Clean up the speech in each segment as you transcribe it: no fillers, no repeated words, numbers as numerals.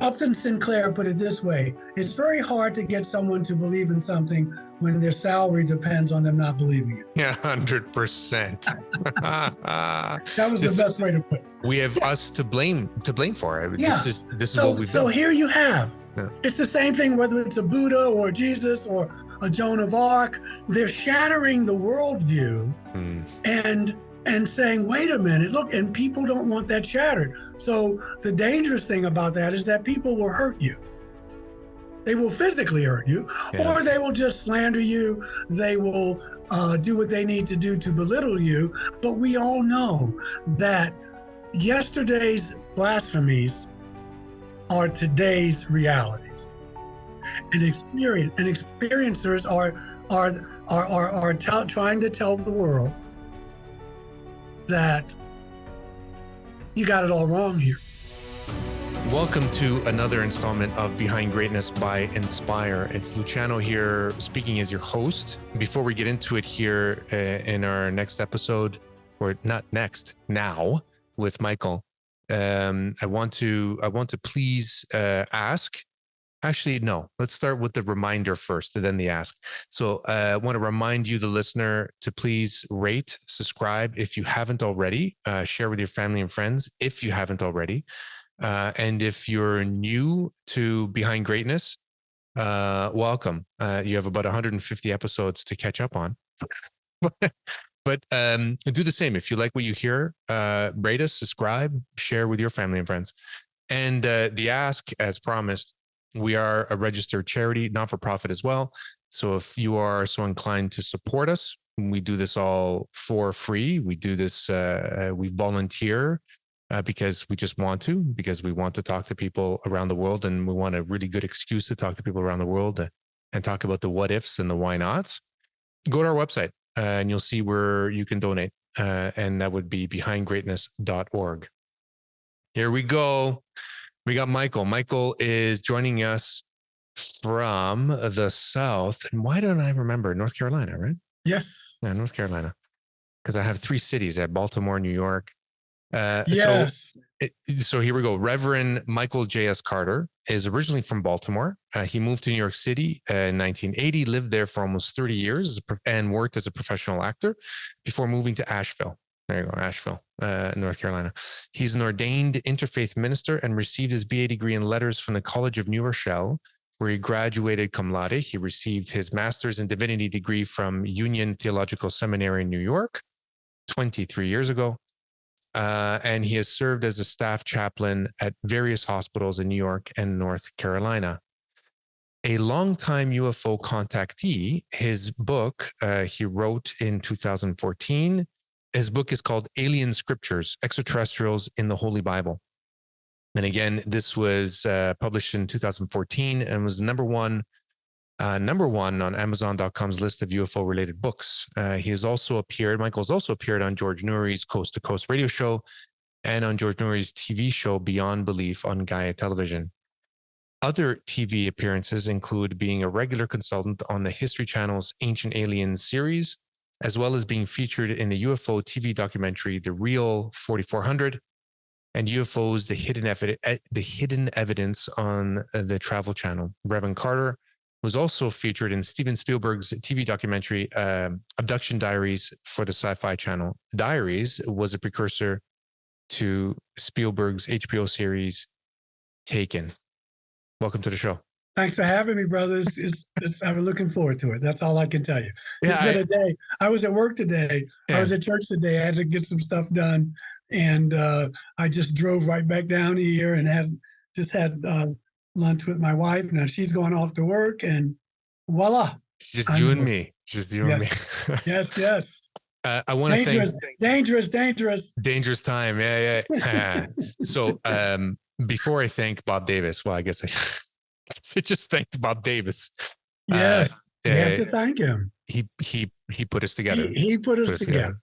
Upton Sinclair put it this way: it's very hard to get someone to believe in something when their salary depends on them not believing it. Yeah, 100%. That was the best way to put it. We have us to blame for it. Yeah. This is what we've done. So here you have. Yeah. It's the same thing whether it's a Buddha or Jesus or a Joan of Arc. They're shattering the worldview and saying, wait a minute, look, and people don't want that shattered. So the dangerous thing about that is that people will hurt you. They will physically hurt you, or they will just slander you. They will do what they need to do to belittle you. But we all know that yesterday's blasphemies are today's realities, and experiencers are trying to tell the world that you got it all wrong here. Welcome to another installment of Behind Greatness by Inspire. It's Luciano here speaking as your host. Before we get into it here in our next episode, or not next, now with Michael, I want to please ask. Actually, no, let's start with the reminder first and then the ask. So I want to remind you, the listener, to please rate, subscribe if you haven't already, share with your family and friends if you haven't already. And if you're new to Behind Greatness, welcome. You have about 150 episodes to catch up on. But do the same. If you like what you hear, rate us, subscribe, share with your family and friends. And the ask, as promised, we are a registered charity, not-for-profit as well. So if you are so inclined to support us, we do this all for free. We do this, we volunteer because we just want to, because we want to talk to people around the world, and we want a really good excuse to talk to people around the world and talk about the what ifs and the why nots. Go to our website and you'll see where you can donate. And that would be behindgreatness.org. Here we go. We got Michael. Michael is joining us from the South. And why don't I remember? North Carolina, right? Yes. Yeah, North Carolina. Because I have 3 cities. I have Baltimore, New York. Yes. So here we go. Reverend Michael J.S. Carter is originally from Baltimore. He moved to New York City in 1980, lived there for almost 30 years and worked as a professional actor before moving to Asheville. There you go, Asheville, North Carolina. He's an ordained interfaith minister and received his BA degree in letters from the College of New Rochelle, where he graduated cum laude. He received his master's in divinity degree from Union Theological Seminary in New York 23 years ago. And he has served as a staff chaplain at various hospitals in New York and North Carolina. A longtime UFO contactee, his book he wrote in 2014. His book is called Alien Scriptures, Extraterrestrials in the Holy Bible. And again, this was published in 2014 and was number one on Amazon.com's list of UFO-related books. Michael's also appeared on George Noory's Coast to Coast radio show and on George Noory's TV show Beyond Belief on Gaia Television. Other TV appearances include being a regular consultant on the History Channel's Ancient Aliens series, as well as being featured in the UFO TV documentary The Real 4400 and UFOs, the hidden evidence on the Travel Channel. Reverend Carter was also featured in Steven Spielberg's TV documentary, Abduction Diaries, for the Sci-Fi Channel. Diaries was a precursor to Spielberg's HBO series, Taken. Welcome to the show. Thanks for having me, brothers. I've been looking forward to it. That's all I can tell you. It's been a day. I was at work today. Yeah. I was at church today. I had to get some stuff done. And I just drove right back down here and had lunch with my wife. Now she's going off to work, and voila. It's just you and me. Just you and me. Yes. I want to dangerous time. Yeah. So before I thank Bob Davis, well, I guess I just thanked Bob Davis. Yes, you have to thank him. He put us together. He put us together.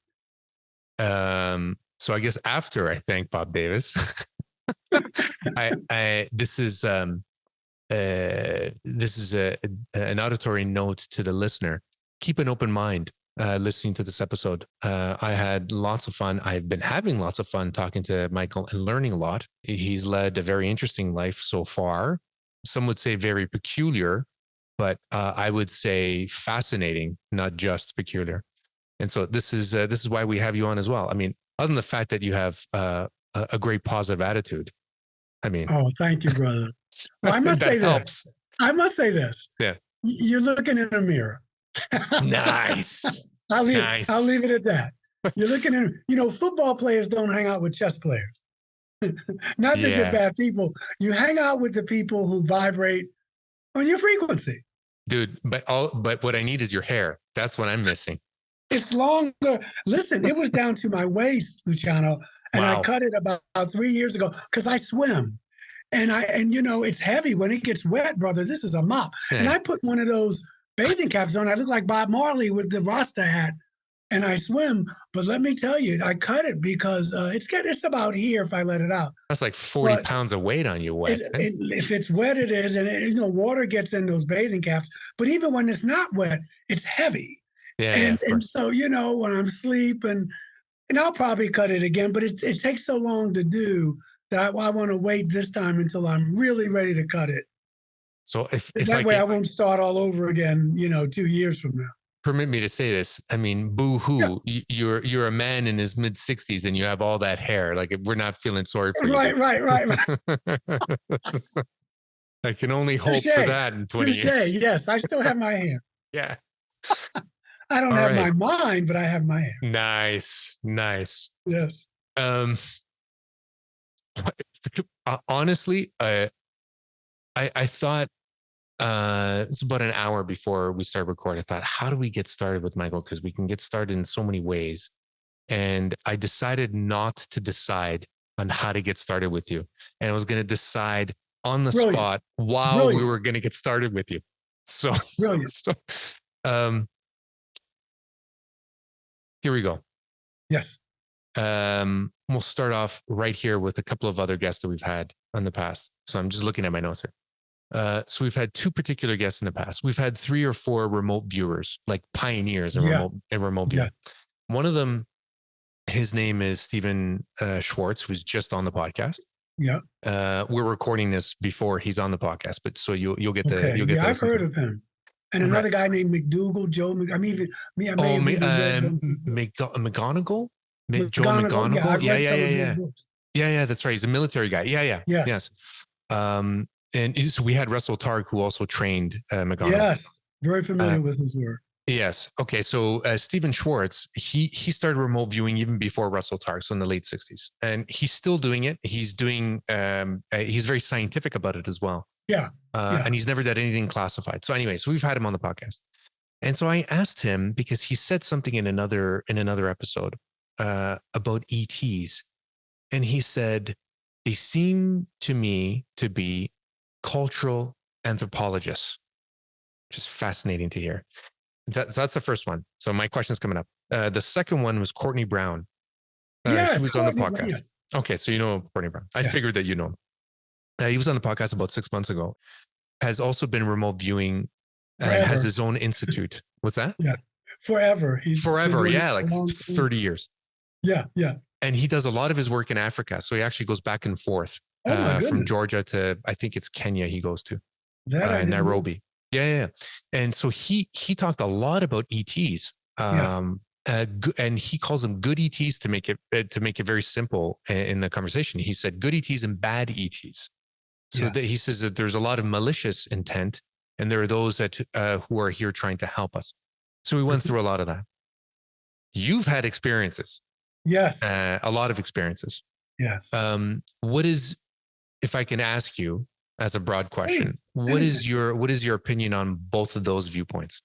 So I guess after I thank Bob Davis, this is an auditory note to the listener. Keep an open mind listening to this episode. I had lots of fun. I've been having lots of fun talking to Michael and learning a lot. He's led a very interesting life so far. Some would say very peculiar, but I would say fascinating, not just peculiar. And so this is why we have you on as well. I mean, other than the fact that you have a great positive attitude. I mean, oh, thank you, brother. Well, I must that say helps. this. I must say this. Yeah. You're looking in a mirror. Nice. I'll Nice. leave it at that. You're looking in, football players don't hang out with chess players. Not that they're Yeah. bad people. You hang out with the people who vibrate on your frequency. Dude, but what I need is your hair. That's what I'm missing. It's longer. Listen, it was down to my waist, Luciano, and I Wow. cut it about 3 years ago because I swim. And it's heavy when it gets wet, brother. This is a mop. Yeah. And I put one of those bathing caps on. I look like Bob Marley with the Rasta hat, and I swim. But let me tell you, I cut it because it's about here if I let it out. That's like 40 pounds of weight on you wet. If it's wet, it is. And water gets in those bathing caps. But even when it's not wet, it's heavy. Yeah. And so, when I'm asleep and I'll probably cut it again, but it takes so long to do that I want to wait this time until I'm really ready to cut it. So if that way I won't start all over again, 2 years from now. Permit me to say this. I mean, boo-hoo. Yeah. You're a man in his mid-60s and you have all that hair. Like, we're not feeling sorry for you. Right. I can only hope for that in 20 years. Yes, I still have my hair. Yeah. I don't have my mind, but I have my hair. Nice. Yes. Honestly, I thought it's about an hour before we start recording. I thought, how do we get started with Michael? Because we can get started in so many ways. And I decided not to decide on how to get started with you. And I was going to decide on the spot while we were going to get started with you. So, here we go. Yes. We'll start off right here with a couple of other guests that we've had in the past. So I'm just looking at my notes here. So we've had two particular guests in the past. We've had 3 or 4 remote viewers, like pioneers in remote viewing. One of them, his name is Stephen Schwartz, who's just on the podcast. Yeah. We're recording this before he's on the podcast, but so you'll get the you'll get. I've heard of him. And another guy named McDougal, Joe. McGonigal. Joe McGonigal. Yeah. That's right. He's a military guy. Yeah. Yes. And so we had Russell Targ, who also trained McGonigal. Yes, very familiar with his work. Yes. Okay. So Stephen Schwartz, he started remote viewing even before Russell Targ, so in the late 60s, and he's still doing it. He's doing. He's very scientific about it as well. Yeah. And he's never done anything classified. So anyway, so we've had him on the podcast, and so I asked him because he said something in another episode about ETs, and he said they seem to me to be cultural anthropologists, which is fascinating to hear. That's the first one. So my question's coming up. The second one was Courtney Brown. Yes, he was on the podcast. Yes. Okay, so you know Courtney Brown. I figured that you know him. He was on the podcast about 6 months ago. Has also been remote viewing and has his own institute. What's that? Yeah, forever. Yeah, like 30 years. Yeah. And he does a lot of his work in Africa. So he actually goes back and forth from Georgia to, I think it's Kenya he goes to, Nairobi. Yeah. And so he talked a lot about ETs. And he calls them good ETs to make it very simple in the conversation. He said good ETs and bad ETs. So he says that there's a lot of malicious intent, and there are those that who are here trying to help us. So we went through a lot of that. You've had experiences. Yes. A lot of experiences. Yes. What is, if I can ask you as a broad question, what is your opinion on both of those viewpoints?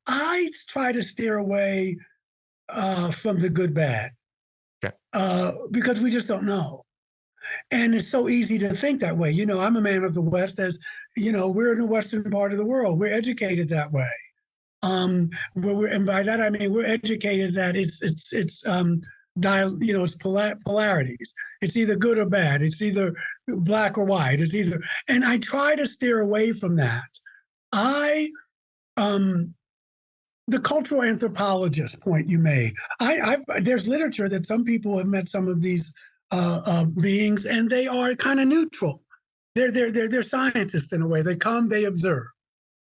I try to steer away from the good bad, because we just don't know. And it's so easy to think that way. I'm a man of the West, as we're in the Western part of the world. We're educated that way. And by that I mean we're educated that it's polarities. It's either good or bad. It's either black or white. And I try to steer away from that. I the cultural anthropologist point you made. There's literature that some people have met some of these beings, and they are kind of neutral. They're scientists in a way. They come, they observe.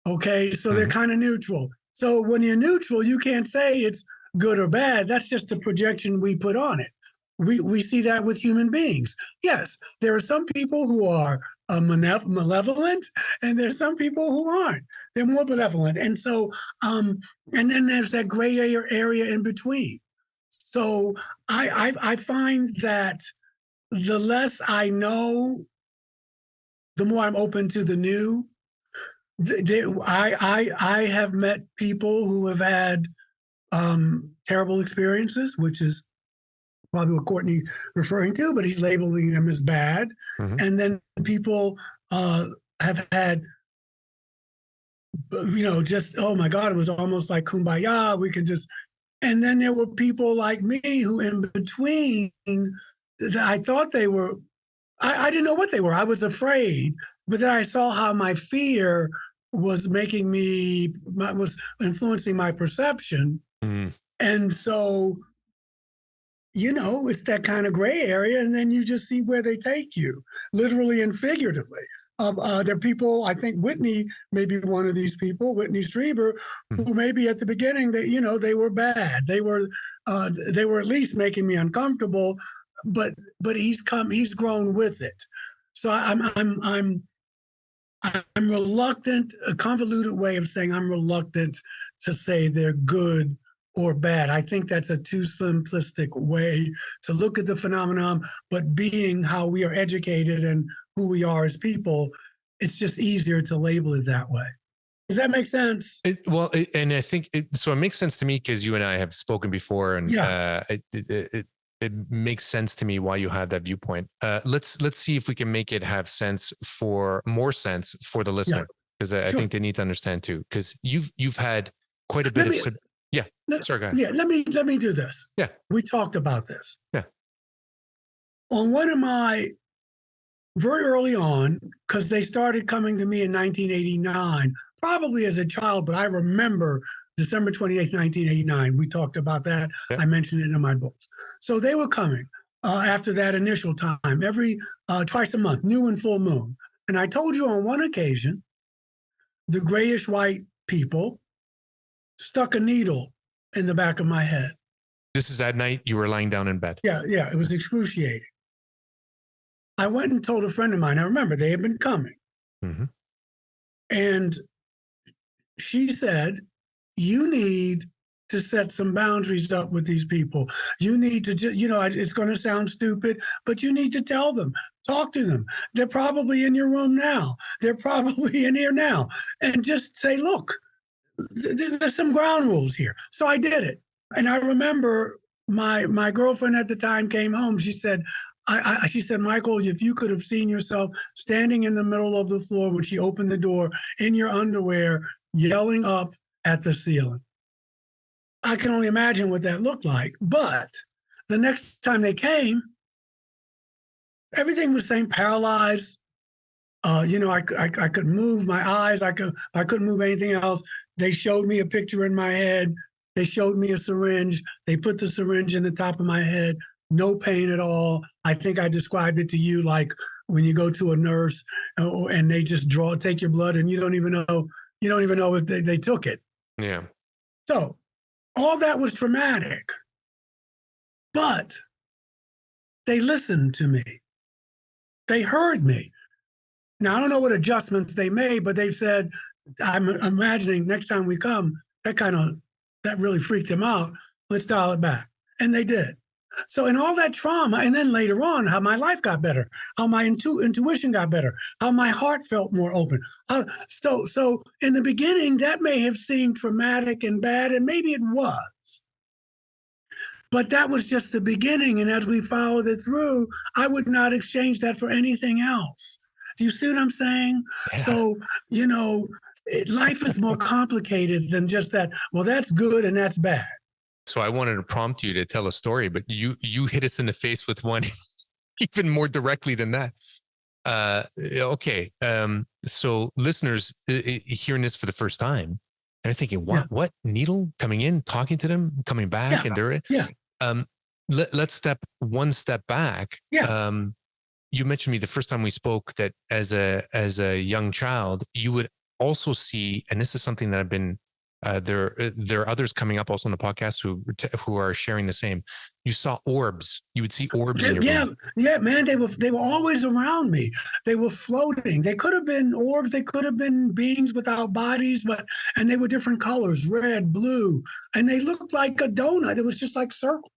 Okay, so they're kind of neutral. So when you're neutral, you can't say it's good or bad. That's just the projection we put on it. We see that with human beings. Yes, there are some people who are malevolent, and there's some people who aren't. They're more benevolent, and so and then there's that gray area in between. So I find that the less I know, the more I'm open to the new. I have met people who have had terrible experiences, which is probably what Courtney referring to, but he's labeling them as bad. And then people have had, just, oh my God, it was almost like kumbaya. We can just, and then there were people like me who in between, I thought they were, I didn't know what they were. I was afraid, but then I saw how my fear was was influencing my perception. And so, it's that kind of gray area, and then you just see where they take you, literally and figuratively. There are people, I think Whitney may be one of these people, Whitney Strieber, who maybe at the beginning they were bad. They were at least making me uncomfortable, but he's grown with it. So I'm reluctant, a convoluted way of saying I'm reluctant to say they're good or bad. I think that's a too simplistic way to look at the phenomenon, but being how we are educated and who we are as people, it's just easier to label it that way. Does that make sense? And I think it makes sense to me because you and I have spoken before, and it makes sense to me why you have that viewpoint. Let's see if we can make it have more sense for the listener, because I think they need to understand too. Because you've had quite a bit of. Sorry, go ahead. Yeah, let me do this. Yeah, we talked about this. Yeah, on one of my very early on, because they started coming to me in 1989, probably as a child, but I remember December 28th, 1989. We talked about that. Yeah. I mentioned it in my books. So they were coming after that initial time, every twice a month, new and full moon. And I told you on one occasion, the grayish white people stuck a needle in the back of my head. This is at night, you were lying down in bed. Yeah, it was excruciating. I went and told a friend of mine, I remember they had been coming. And she said, you need to set some boundaries up with these people. You need to just, it's going to sound stupid, but you need to tell them, talk to them. They're probably in your room now. They're probably in here now. And just say, look, there's some ground rules here. So I did it. And I remember my girlfriend at the time came home. She said, she said, Michael, if you could have seen yourself standing in the middle of the floor when she opened the door in your underwear, yelling up at the ceiling. I can only imagine what that looked like. But the next time they came, everything was saying paralyzed. I could move my eyes. I couldn't move anything else. They showed me a picture in my head. They showed me a syringe. They put the syringe in the top of my head. No pain at all. I think I described it to you like when you go to a nurse and they just take your blood and you don't even know if they took it. Yeah. So all that was traumatic, but they listened to me. They heard me. Now, I don't know what adjustments they made, but they said, I'm imagining next time we come, that really freaked them out. Let's dial it back. And they did. So in all that trauma, and then later on, how my life got better, how my intuition got better, how my heart felt more open. So in the beginning, that may have seemed traumatic and bad, and maybe it was. But that was just the beginning. And as we followed it through, I would not exchange that for anything else. Do you see what I'm saying? Yeah. So, life is more complicated than just that. Well, that's good and that's bad. So I wanted to prompt you to tell a story, but you hit us in the face with one even more directly than that. Okay. So listeners hearing this for the first time, And I'm thinking, Yeah. what needle coming in, talking to them, coming back, Yeah. and they're Yeah. let's step one step back. Yeah. You mentioned me the first time we spoke that as a young child, you would also see, and this is something that I've been there are others coming up also on the podcast who are sharing the same. You saw orbs. You would see orbs in your room. Yeah, man. They were always around me. They were floating. They could have been orbs. They could have been beings without bodies, and they were different colors, red, blue, and they looked like a donut. It was just like circles.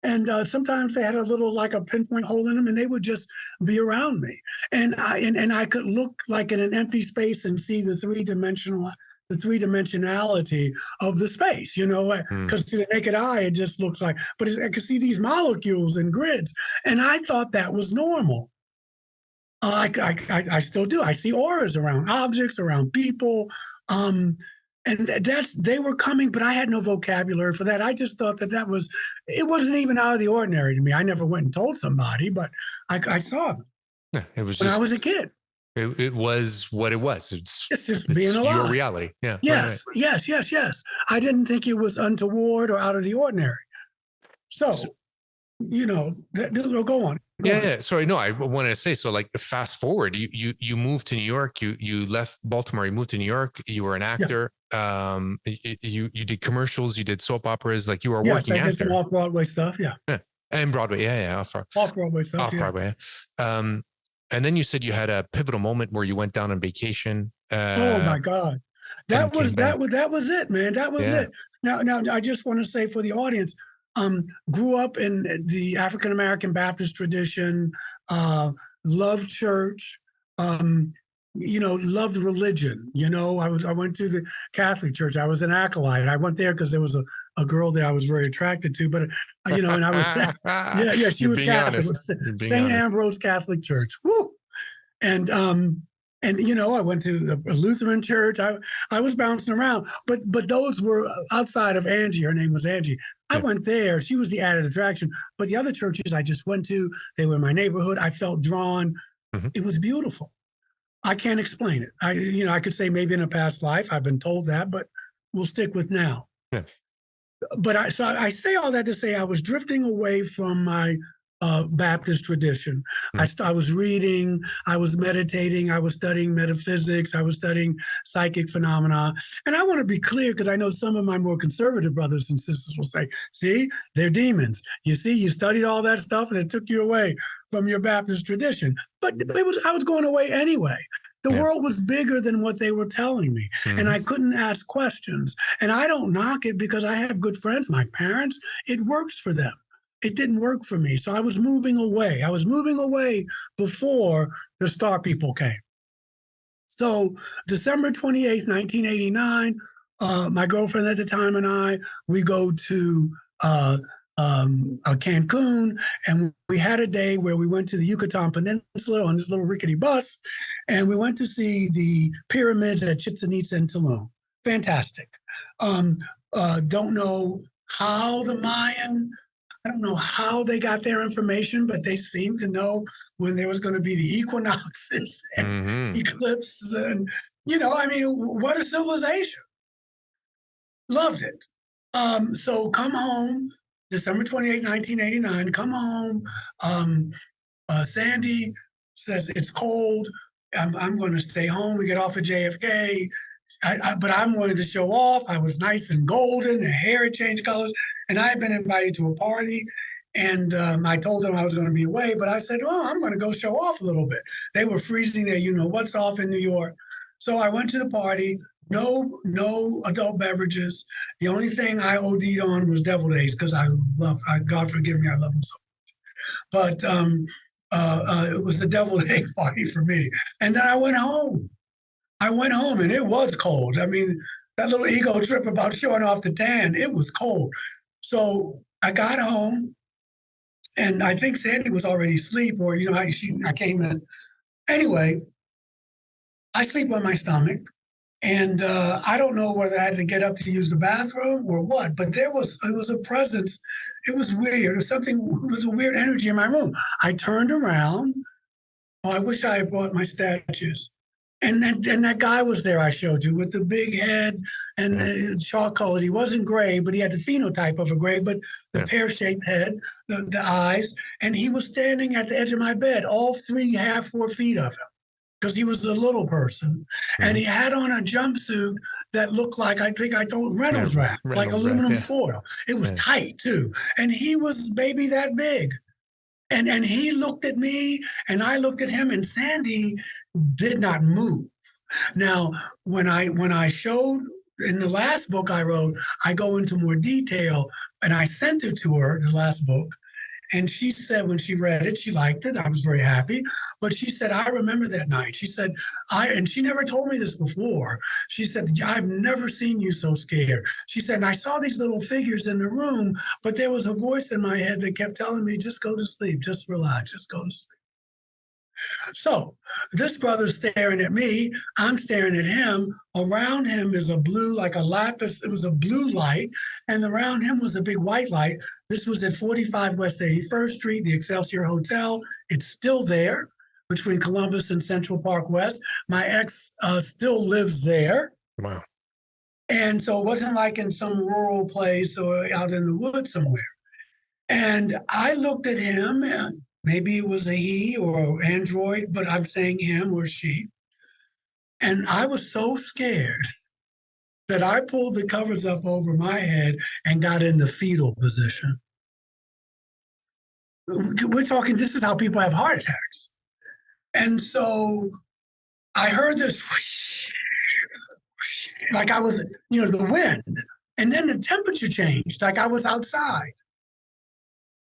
And sometimes they had a little, like a pinpoint hole in them, and they would just be around me. And I could look like in an empty space and see the three-dimensionality of the space, because to the naked eye, it just looks like, but I could see these molecules and grids. And I thought that was normal. I still do. I see auras around objects, around people. And they were coming, but I had no vocabulary for that. I just thought it wasn't even out of the ordinary to me. I never went and told somebody, but I saw them. Yeah, it was when I was a kid. It was what it was. It's just being alive. Your reality. Yeah. Yes, right. Yes. I didn't think it was untoward or out of the ordinary. So go on. Yeah. Sorry. No, I wanted to say, so like fast forward, you moved to New York, you left Baltimore, you moved to New York, you were an actor. Yeah. You did commercials, you did soap operas, like you were a working actor. Yes, I did some off-Broadway stuff. Yeah. And Broadway. Yeah. Off-Broadway stuff. Off-Broadway. And then you said you had a pivotal moment where you went down on vacation. Oh my God. That was it, man. That was it. Now I just want to say for the audience, grew up in the African-American Baptist tradition, loved church, loved religion. I went to the Catholic church. I was an acolyte. I went there because there was a girl there I was very attracted to, but and I was, she was Catholic. St. Ambrose Catholic Church. Woo! And I went to a Lutheran church. I was bouncing around, but those were outside of Angie. Her name was Angie. I went there. She was the added attraction. But the other churches I just went to, they were in my neighborhood. I felt drawn. Mm-hmm. It was beautiful. I can't explain it. I could say maybe in a past life, I've been told that, but we'll stick with now. Yeah. But I say all that to say I was drifting away from my Baptist tradition. Mm-hmm. I was reading, I was meditating, I was studying metaphysics, I was studying psychic phenomena. And I want to be clear, because I know some of my more conservative brothers and sisters will say, see, they're demons. You see, you studied all that stuff and it took you away from your Baptist tradition. But I was going away anyway. The world was bigger than what they were telling me. Mm-hmm. And I couldn't ask questions. And I don't knock it, because I have good friends, my parents, it works for them. It didn't work for me. So I was moving away. I was moving away before the Star People came. So December 28th, 1989, my girlfriend at the time and I, we go to Cancun, and we had a day where we went to the Yucatan Peninsula on this little rickety bus, and we went to see the pyramids at Chichen Itza and Tulum. Fantastic. Don't know how the Mayan... I don't know how they got their information, but they seemed to know when there was going to be the equinoxes and eclipses. And, what a civilization. Loved it. So come home, December 28, 1989, come home. Sandy says, it's cold. I'm going to stay home. We get off at JFK. But I wanted to show off. I was nice and golden. The hair had changed colors. And I had been invited to a party, and I told them I was going to be away, but I said, I'm going to go show off a little bit. They were freezing there, what's off in New York. So I went to the party, no adult beverages. The only thing I OD'd on was deviled eggs, because God forgive me, I love them so much. But it was the deviled egg party for me. And then I went home, and it was cold. I mean, that little ego trip about showing off the tan, it was cold. So I got home, and I think Sandy was already asleep, or, I came in. Anyway, I sleep on my stomach, and I don't know whether I had to get up to use the bathroom or what, but it was a presence. It was weird. It was a weird energy in my room. I turned around. Oh, I wish I had brought my statues. And that guy was there I showed you with the big head and chalk-colored. He wasn't gray, but he had the phenotype of a gray, but the pear-shaped head, the eyes. And he was standing at the edge of my bed, all 4 feet of him, because he was a little person. And he had on a jumpsuit that looked like, I think I told Reynolds wrap, like aluminum foil. It was tight, too. And he was maybe that big. And he looked at me, and I looked at him, and Sandy did not move. Now, when I showed in the last book I wrote, I go into more detail, and I sent it to her, the last book, and she said when she read it, she liked it. I was very happy. But she said, I remember that night. She said, and she never told me this before. She said, I've never seen you so scared. She said, and I saw these little figures in the room, but there was a voice in my head that kept telling me, just go to sleep, just relax, just go to sleep. So this brother's staring at me. I'm staring at him. Around him is a blue, like a lapis. It was a blue light. And around him was a big white light. This was at 45 West 81st Street, the Excelsior Hotel. It's still there between Columbus and Central Park West. My ex still lives there. Wow. And so it wasn't like in some rural place or out in the woods somewhere. And I looked at him, and maybe it was a he or an android, but I'm saying him or she. And I was so scared that I pulled the covers up over my head and got in the fetal position. We're talking, this is how people have heart attacks. And so I heard this whoosh, whoosh, like I was, the wind. And then the temperature changed, like I was outside.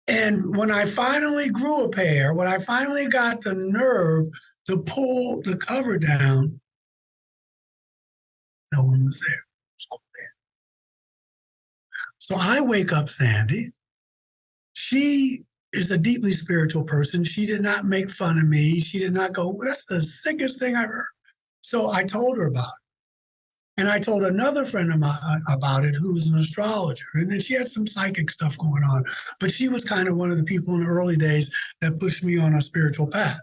And when I finally grew a pair, when I finally got the nerve to pull the cover down, no one was there. So I wake up Sandy. She is a deeply spiritual person. She did not make fun of me. She did not go, that's the sickest thing I've heard. So I told her about it. And I told another friend of mine about it who's an astrologer. And then she had some psychic stuff going on. But she was kind of one of the people in the early days that pushed me on a spiritual path.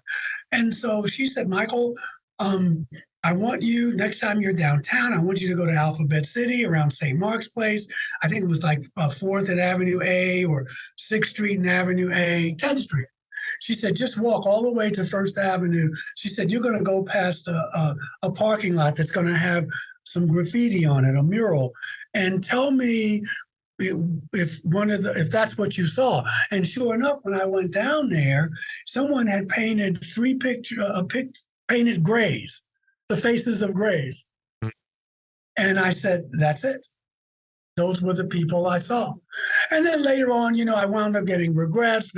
And so she said, Michael, I want you, next time you're downtown, I want you to go to Alphabet City around St. Mark's Place. I think it was like 4th and Avenue A or 6th Street and Avenue A, 10th Street. She said, just walk all the way to First Avenue. She said, you're going to go past a parking lot that's going to have some graffiti on it, a mural, and tell me if that's what you saw. And sure enough, when I went down there, someone had painted painted grays, the faces of grays. And I said, that's it. Those were the people I saw. And then later on, I wound up getting regrets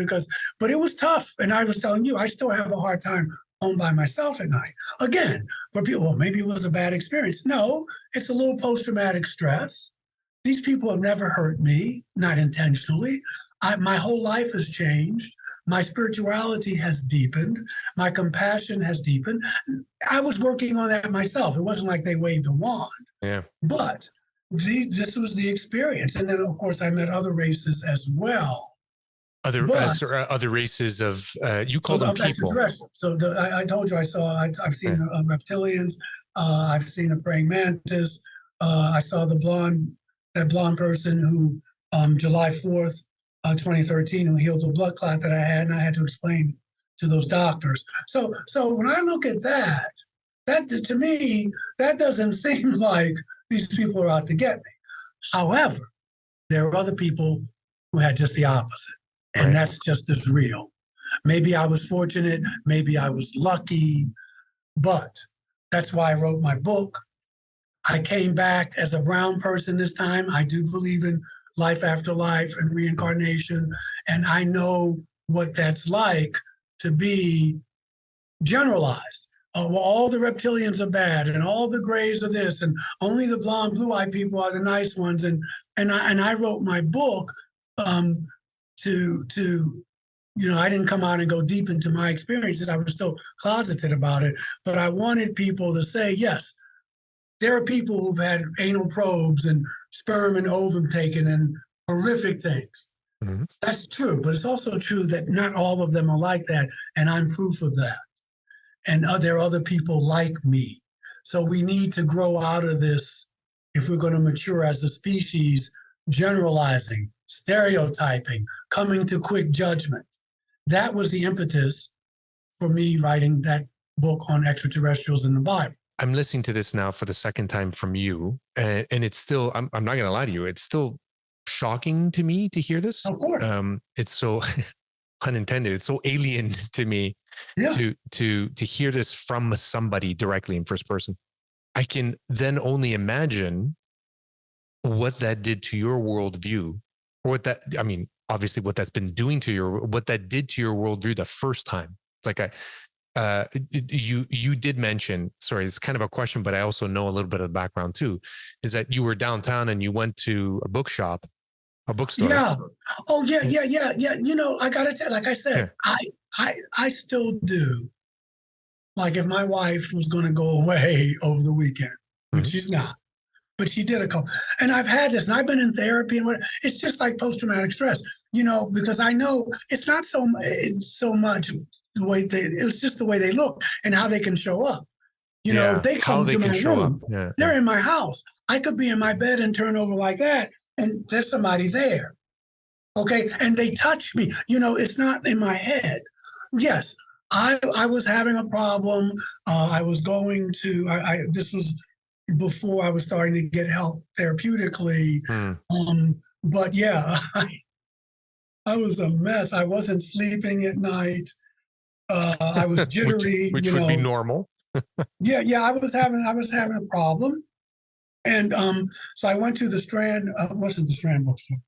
but it was tough. And I was telling you, I still have a hard time home by myself at night. Again, for people, well, maybe it was a bad experience. No, it's a little post-traumatic stress. These people have never hurt me, not intentionally. My whole life has changed. My spirituality has deepened. My compassion has deepened. I was working on that myself. It wasn't like they waved a wand. Yeah. But this was the experience. And then, of course, I met other races as well. Other races of, you call them people. So I told you I've seen reptilians. I've seen a praying mantis. I saw that blonde person who, July 4th, 2013, who healed a blood clot that I had, and I had to explain to those doctors. So when I look at that to me, that doesn't seem like these people are out to get me. However, there are other people who had just the opposite. And that's just as real. Maybe I was fortunate, maybe I was lucky, but that's why I wrote my book. I came back as a brown person this time. I do believe in life after life and reincarnation, and I know what that's like to be generalized. Well, all the reptilians are bad, and all the grays are this, and only the blonde, blue-eyed people are the nice ones. And I wrote my book I didn't come out and go deep into my experiences. I was still closeted about it, but I wanted people to say, yes, there are people who've had anal probes and sperm and ovum taken and horrific things. Mm-hmm. That's true, but it's also true that not all of them are like that, and I'm proof of that. And there are other people like me. So we need to grow out of this if we're going to mature as a species, generalizing, stereotyping, coming to quick judgment. That was the impetus for me writing that book on extraterrestrials in the Bible. I'm listening to this now for the second time from you, and it's still, I'm not going to lie to you, it's still shocking to me to hear this. Of course. It's so unintended. It's so alien to me to hear this from somebody directly in first person. I can then only imagine what that did to your worldview, or what that, I mean, obviously what that's been doing to what that did to your worldview the first time. Like you did mention, sorry, it's kind of a question, but I also know a little bit of the background too, is that you were downtown and you went to a bookstore. Yeah. Oh yeah. You know, I gotta tell, like I said, I still do. Like if my wife was going to go away over the weekend, which she's not, but she did a couple, and I've had this, and I've been in therapy, and it's just like post-traumatic stress, you know, because I know it's not so much the way it's just the way they look and how they can show up. You know, they come to my room. They're in my house. I could be in my bed and turn over like that, and there's somebody there. Okay. And they touch me. You know, it's not in my head. Yes, I was having a problem. I was going to, this was before I was starting to get help therapeutically. But yeah, I was a mess. I wasn't sleeping at night. I was jittery, which would be normal. Yeah. I was having a problem. And so I went to the Strand, what's the Strand bookstore?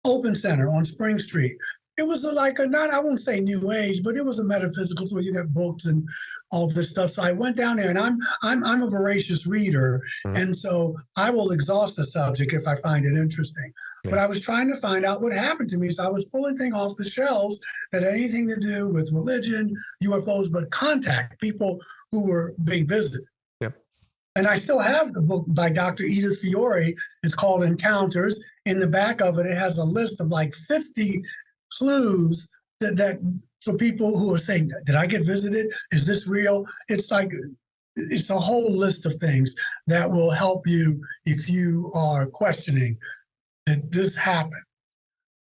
Open Center on Spring Street. It was like I won't say new age, but it was a metaphysical, so you got books and all this stuff. So I went down there, and I'm a voracious reader, and so I will exhaust the subject if I find it interesting. But I was trying to find out what happened to me, so I was pulling things off the shelves that had anything to do with religion, UFOs, but contact people who were being visited. And I still have the book by Dr. Edith Fiore. It's called Encounters. In the back of it, it has a list of like 50 clues that for people who are saying, did I get visited? Is this real? It's a whole list of things that will help you if you are questioning that this happened.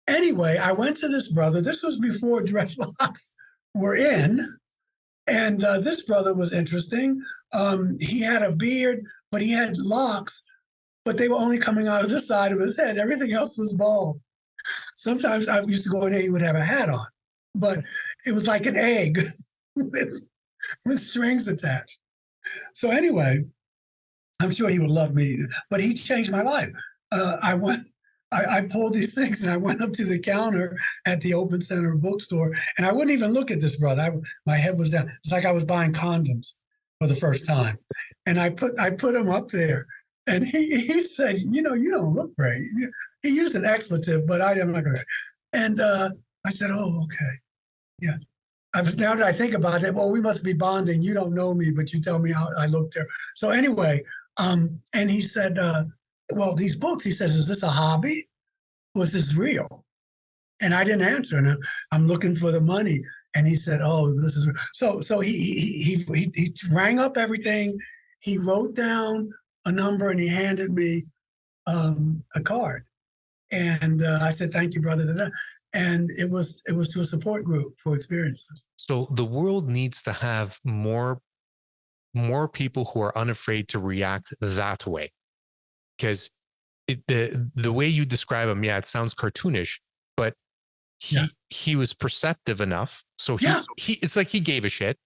Anyway, I went to this brother. This was before dreadlocks were in. And this brother was interesting. He had a beard, but he had locks, but they were only coming out of this side of his head. Everything else was bald. Sometimes I used to go in there, he would have a hat on, but it was like an egg with strings attached. So anyway, I'm sure he would love me, but he changed my life. I pulled these things and I went up to the counter at the Open Center bookstore, and I wouldn't even look at this brother. My head was down. It's like I was buying condoms for the first time. And I put him up there, and he said, you know, you don't look great. He used an expletive, but I'm not going to. And I said, oh, okay. Yeah. Now that I think about it, well, we must be bonding. You don't know me, but you tell me how I look there. So anyway, and he said, well, these books, he says, is this a hobby or is this real? And I didn't answer. And I'm looking for the money. And he said, oh, this is real. So he rang up everything. He wrote down a number and he handed me a card. And I said, thank you, brother. And it was to a support group for experiences. So the world needs to have more people who are unafraid to react that way. Because the way you describe him, it sounds cartoonish, but he was perceptive enough. So he it's like he gave a shit,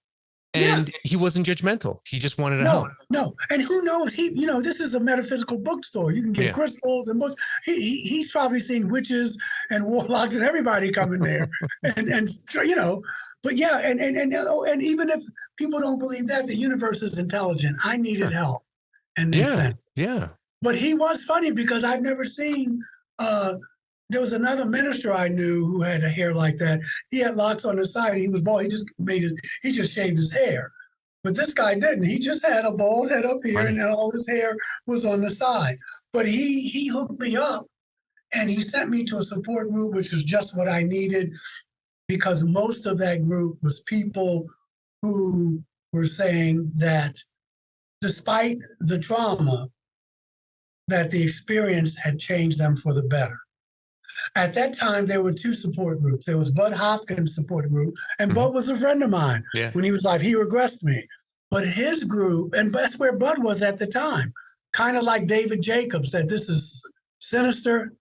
and he wasn't judgmental. He just wanted to help. No, and who knows? This is a metaphysical bookstore. You can get crystals and books. He's probably seen witches and warlocks and everybody coming there, and but and even if people don't believe that, the universe is intelligent. I needed help, and they sent. But he was funny because I've never seen, there was another minister I knew who had a hair like that. He had locks on his side. He was bald. He just shaved his hair. But this guy didn't. He just had a bald head up here and then all his hair was on the side. But he hooked me up and he sent me to a support group, which was just what I needed, because most of that group was people who were saying that despite the trauma, that the experience had changed them for the better. At that time, there were two support groups. There was Bud Hopkins' support group, and Bud was a friend of mine. When he was like, he regressed me. But his group, and that's where Bud was at the time, kind of like David Jacobs, that this is sinister,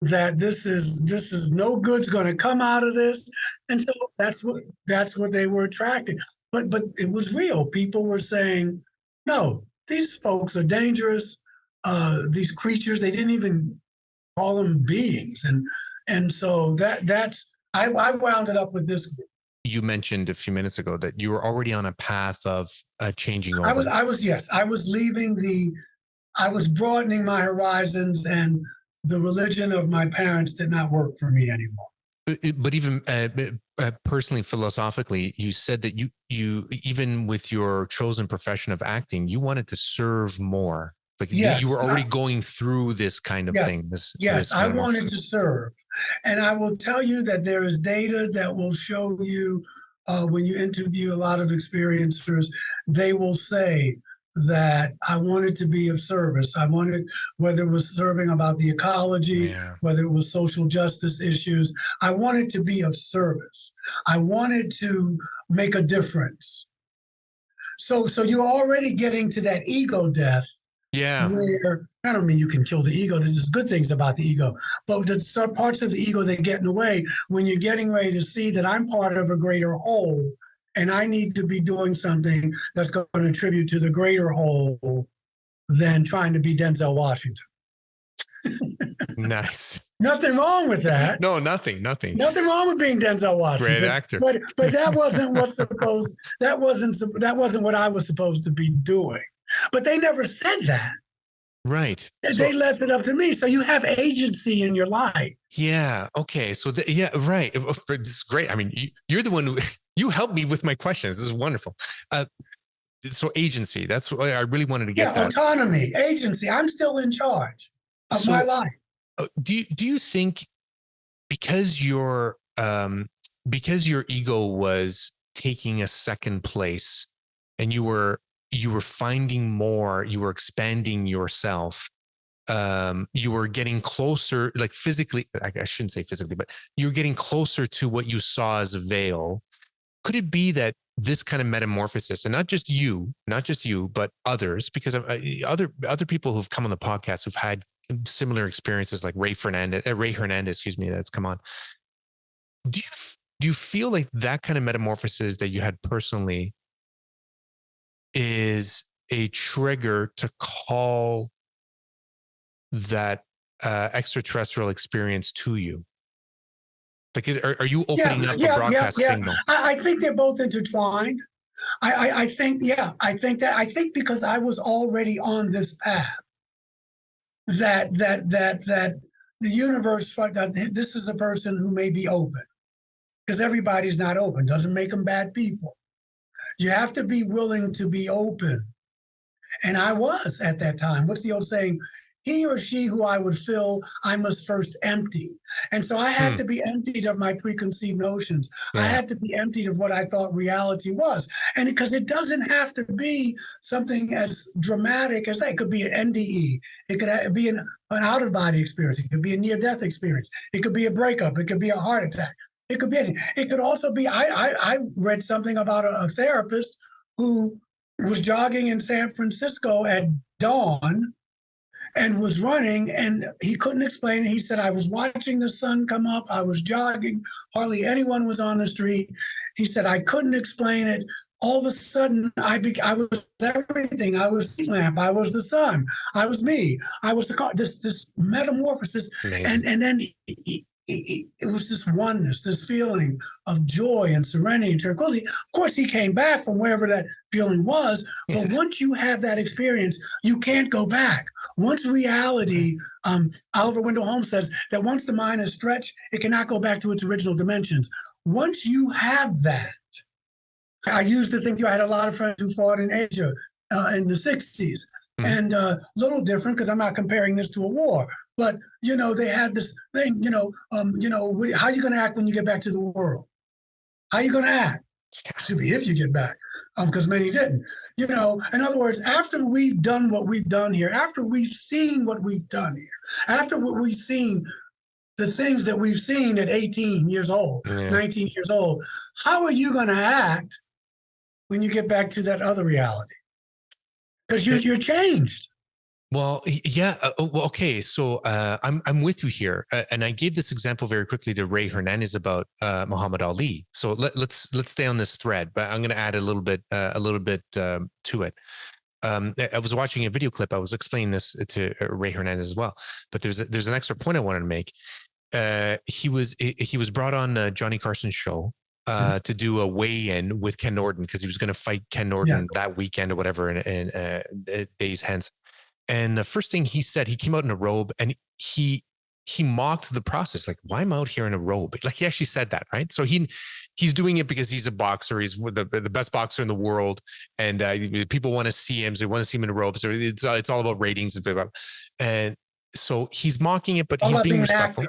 that this is no good's going to come out of this. And so that's what they were attracted. But it was real. People were saying, no, these folks are dangerous. These creatures, they didn't even call them beings. And so I wound it up with this group. You mentioned a few minutes ago that you were already on a path of changing over. I was broadening my horizons, and the religion of my parents did not work for me anymore. But even personally, philosophically, you said that you even with your chosen profession of acting, you wanted to serve more. Like you were already going through this kind of thing. Yes, I wanted to serve. And I will tell you that there is data that will show you when you interview a lot of experiencers, they will say that I wanted to be of service. I wanted, whether it was serving about the ecology, whether it was social justice issues, I wanted to be of service. I wanted to make a difference. So you're already getting to that ego death. Where, I don't mean you can kill the ego. There's good things about the ego, but there's parts of the ego that get in the way when you're getting ready to see that I'm part of a greater whole, and I need to be doing something that's going to contribute to the greater whole than trying to be Denzel Washington. Nice. Nothing wrong with that. No, nothing. Nothing wrong with being Denzel Washington. Great actor. But that wasn't that wasn't what I was supposed to be doing. But they never said that. Right. They left it up to me. So you have agency in your life. Yeah. Okay. So right. This is great. I mean, you're the one who you helped me with my questions. This is wonderful. So agency, that's what I really wanted to get. Yeah, autonomy, agency. I'm still in charge of my life. Do you think because your ego was taking a second place and you were finding more, you were expanding yourself, you were getting closer, like physically, I shouldn't say physically, but you're getting closer to what you saw as a veil. Could it be that this kind of metamorphosis, and not just you, but others, because of other people who've come on the podcast who've had similar experiences, like Ray Hernandez, that's come on. Do you feel like that kind of metamorphosis that you had personally is a trigger to call that extraterrestrial experience to you? Like, are you opening up a broadcast signal? I think they're both intertwined. I think because I was already on this path, that the universe, this is a person who may be open, because everybody's not open. Doesn't make them bad people. You have to be willing to be open. And I was at that time. What's the old saying? He or she who I would fill, I must first empty. And so I had to be emptied of my preconceived notions. I had to be emptied of what I thought reality was. And because it doesn't have to be something as dramatic as that. It could be an NDE. It could be an out-of-body experience. It could be a near-death experience. It could be a breakup. It could be a heart attack. It could be anything. It could also be, I read something about a therapist who was jogging in San Francisco at dawn and was running, and he couldn't explain it. He said, I was watching the sun come up. I was jogging. Hardly anyone was on the street. He said, I couldn't explain it. All of a sudden, I was everything. I was the lamp. I was the sun. I was me. I was the car. This metamorphosis. Amazing. And then it was this oneness, this feeling of joy and serenity and tranquility. Of course, he came back from wherever that feeling was. But once you have that experience, you can't go back. Once reality, Oliver Wendell Holmes says that once the mind is stretched, it cannot go back to its original dimensions. Once you have that, I used to think I had a lot of friends who fought in Asia in the 60s. And a little different, because I'm not comparing this to a war. But, they had this thing, how are you going to act when you get back to the world? How are you going to act? Should be if you get back, because many didn't. You know, in other words, after we've done what we've done here, after we've seen what we've done here, after what we've seen, the things that we've seen at 18 years old, 19 years old, how are you going to act when you get back to that other reality? Because you're changed. Well, yeah. Well, okay. So I'm with you here, and I gave this example very quickly to Ray Hernandez about Muhammad Ali. So let's stay on this thread, but I'm going to add a little bit to it. I was watching a video clip. I was explaining this to Ray Hernandez as well, but there's an extra point I wanted to make. He was brought on Johnny Carson's show to do a weigh-in with Ken Norton because he was going to fight Ken Norton that weekend or whatever in days hence. And the first thing he said, he came out in a robe and he mocked the process. Like, why am I out here in a robe? Like, he actually said that, right? So he's doing it because he's a boxer. He's the best boxer in the world, and people want to see him. So they want to see him in a robe. So it's all about ratings and blah, blah, blah. And so he's mocking it, but he's being respectful.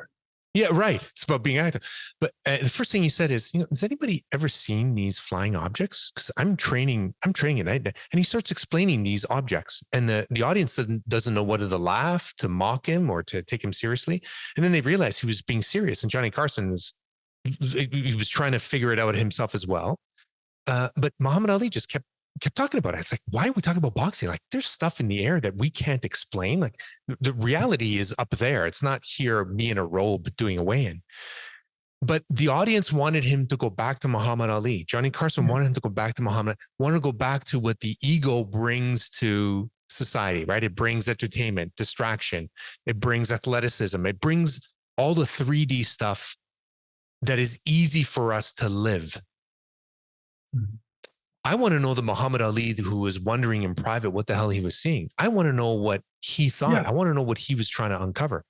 Yeah, right. It's about being active. But the first thing he said is, has anybody ever seen these flying objects? Because I'm training it. And he starts explaining these objects, and the audience doesn't know whether to laugh, to mock him, or to take him seriously. And then they realized he was being serious. And Johnny Carson he was trying to figure it out himself as well. But Muhammad Ali just kept talking about it. It's like, why are we talking about boxing? Like, there's stuff in the air that we can't explain. Like, the reality is up there. It's not here, me in a robe doing a weigh-in. But the audience wanted him to go back to Muhammad Ali. Johnny Carson wanted him to go back to Muhammad, wanted to go back to what the ego brings to society, right? It brings entertainment, distraction. It brings athleticism. It brings all the 3D stuff that is easy for us to live. Mm-hmm. I want to know the Muhammad Ali who was wondering in private what the hell he was seeing. I want to know what he thought. Yeah. I want to know what he was trying to uncover.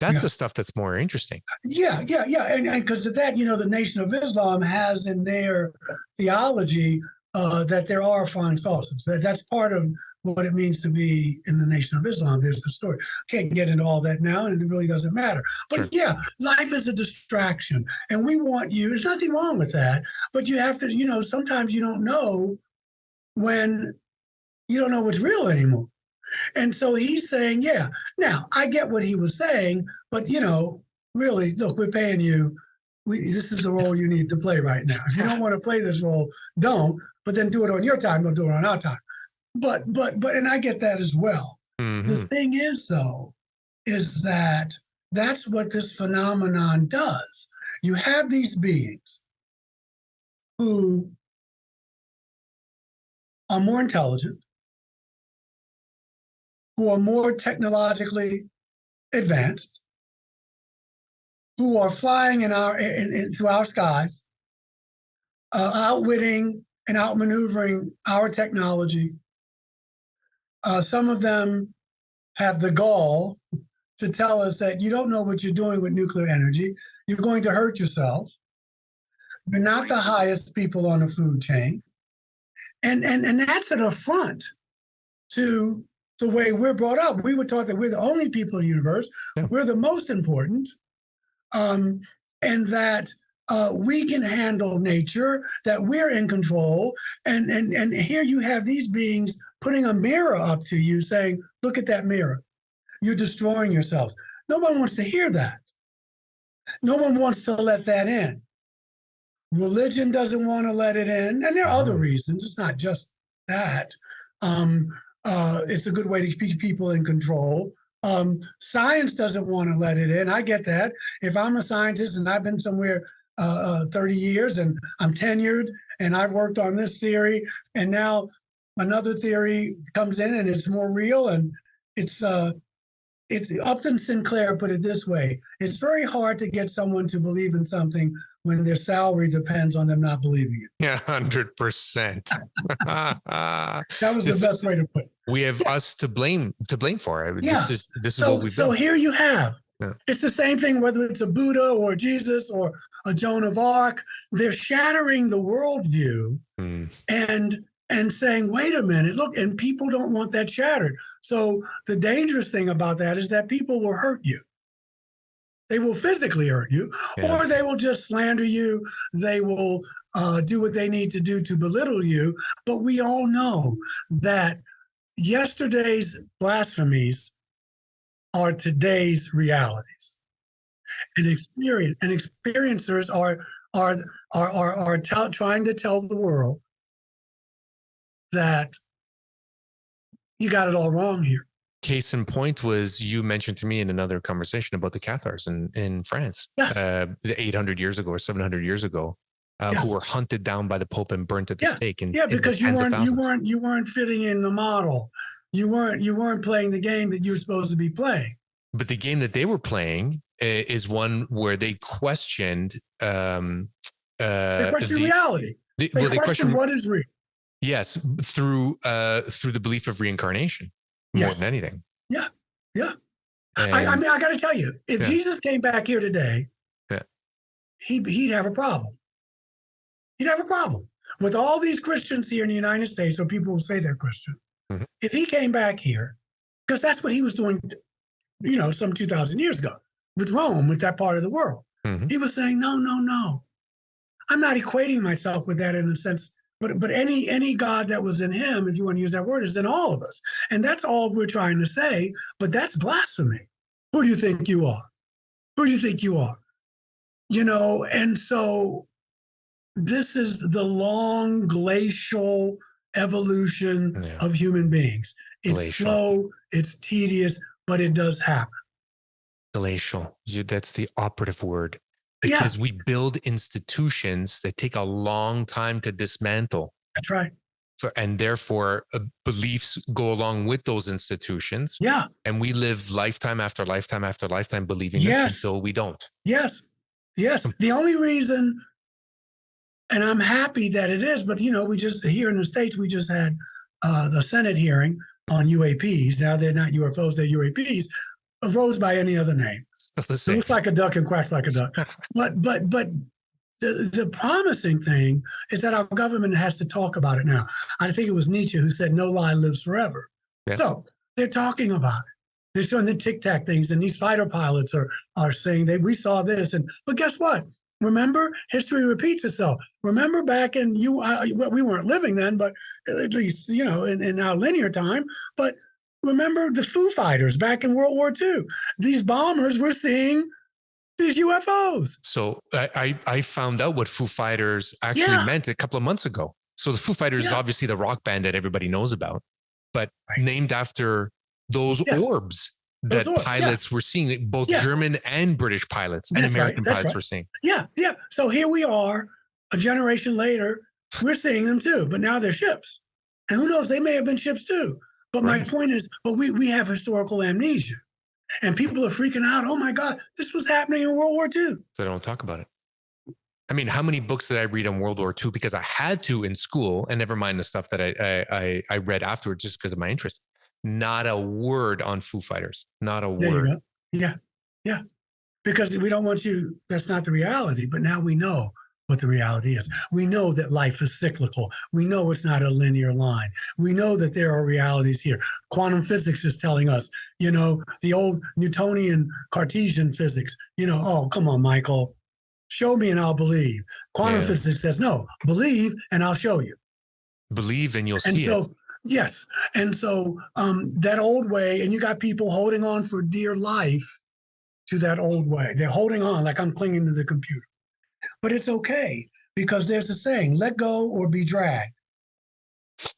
That's the stuff that's more interesting. Yeah. And because of that, the Nation of Islam has in their theology that there are flying saucers. That's part of what it means to be in the Nation of Islam. There's the story. Can't get into all that now, and it really doesn't matter. But life is a distraction, and we want you. There's nothing wrong with that, but you have to, sometimes you don't know when you don't know what's real anymore. And so he's saying, now I get what he was saying, but really, look, we're paying you. This is the role you need to play right now. If you don't want to play this role, don't. But then do it on your time. Don't do it on our time. But, and I get that as well. Mm-hmm. The thing is, though, is that that's what this phenomenon does. You have these beings who are more intelligent, who are more technologically advanced, who are flying through our skies, outwitting and outmaneuvering our technology. Some of them have the gall to tell us that you don't know what you're doing with nuclear energy. You're going to hurt yourself. You're not the highest people on the food chain. And that's an affront to the way we're brought up. We were taught that we're the only people in the universe. Yeah. We're the most important. And that we can handle nature, that we're in control. And here you have these beings putting a mirror up to you saying, look at that mirror. You're destroying yourselves. No one wants to hear that. No one wants to let that in. Religion doesn't want to let it in. And there are other reasons. It's not just that. It's a good way to keep people in control. Science doesn't want to let it in. I get that. If I'm a scientist and I've been somewhere 30 years and I'm tenured and I've worked on this theory and now another theory comes in and it's more real, and it's Upton Sinclair put it this way: it's very hard to get someone to believe in something when their salary depends on them not believing it. Yeah, 100%. That was the best way to put it. We have us to blame for it. Yeah. This is what we've done. So here you have. Yeah. It's the same thing, whether it's a Buddha or Jesus or a Joan of Arc. They're shattering the worldview and saying, wait a minute, look, and people don't want that shattered. So the dangerous thing about that is that people will hurt you. They will physically hurt you, Yeah. or they will just slander you. They will do what they need to do to belittle you. But we all know that yesterday's blasphemies are today's realities, and experiencers are trying to tell the world that you got it all wrong here. Case in point was you mentioned to me in another conversation about the Cathars in France, Yes. 800 years ago or 700 years ago, Yes. who were hunted down by the Pope and burnt at the stake. Because you weren't fitting in the model. You weren't playing the game that you were supposed to be playing. But the game that they were playing is one where they questioned. They question reality. They question what is real. Yes, through the belief of reincarnation more than anything. Yeah. I mean, I got to tell you, if Jesus came back here today, he'd have a problem. He'd have a problem with all these Christians here in the United States, or people who say they're Christian. Mm-hmm. If he came back here, because that's what he was doing, some 2,000 years ago with Rome, with that part of the world. Mm-hmm. He was saying, no. I'm not equating myself with that in a sense, but any God that was in him, if you want to use that word, is in all of us. And that's all we're trying to say, but that's blasphemy. Who do you think you are? Who do you think you are? And so this is the long glacial evolution of human beings. It's slow, it's tedious, but it does happen. Glacial. That's the operative word. Because we build institutions that take a long time to dismantle. That's right. And therefore, beliefs go along with those institutions. Yeah. And we live lifetime after lifetime after lifetime believing this until we don't. Yes. The only reason, and I'm happy that it is, but we just, here in the States, we just had the Senate hearing on UAPs. Now they're not UFOs, they're UAPs. Rose by any other name. It looks like a duck and quacks like a duck. But the promising thing is that our government has to talk about it now. I think it was Nietzsche who said, "No lie lives forever." Yes. So they're talking about it. They're showing the Tic Tac things, and these fighter pilots are saying that we saw this. But guess what? Remember, history repeats itself. Remember back in we weren't living then, but at least in our linear time. But remember the Foo Fighters back in World War II. These bombers were seeing these UFOs. So I found out what Foo Fighters actually meant a couple of months ago. So the Foo Fighters is obviously the rock band that everybody knows about, but named after those orbs that pilots were seeing, both German and British pilots and American pilots were seeing. Yeah. So here we are, a generation later, we're seeing them too, but now they're ships. And who knows, they may have been ships too. But my point is, we have historical amnesia. And people are freaking out. Oh my God, this was happening in World War II. So they don't talk about it. I mean, how many books did I read on World War II? Because I had to in school, and never mind the stuff that I read afterwards just because of my interest. Not a word on Foo Fighters. Not a word. Yeah. Because we don't want you, that's not the reality. But now we know what the reality is. We know that life is cyclical. We know it's not a linear line. We know that there are realities here. Quantum physics is telling us, the old Newtonian Cartesian physics, oh, come on, Michael, show me and I'll believe. Quantum physics says, no, believe and I'll show you. Believe and you'll see it. Yes. And so that old way, and you got people holding on for dear life to that old way. They're holding on like I'm clinging to the computer. But it's okay, because there's a saying, let go or be dragged.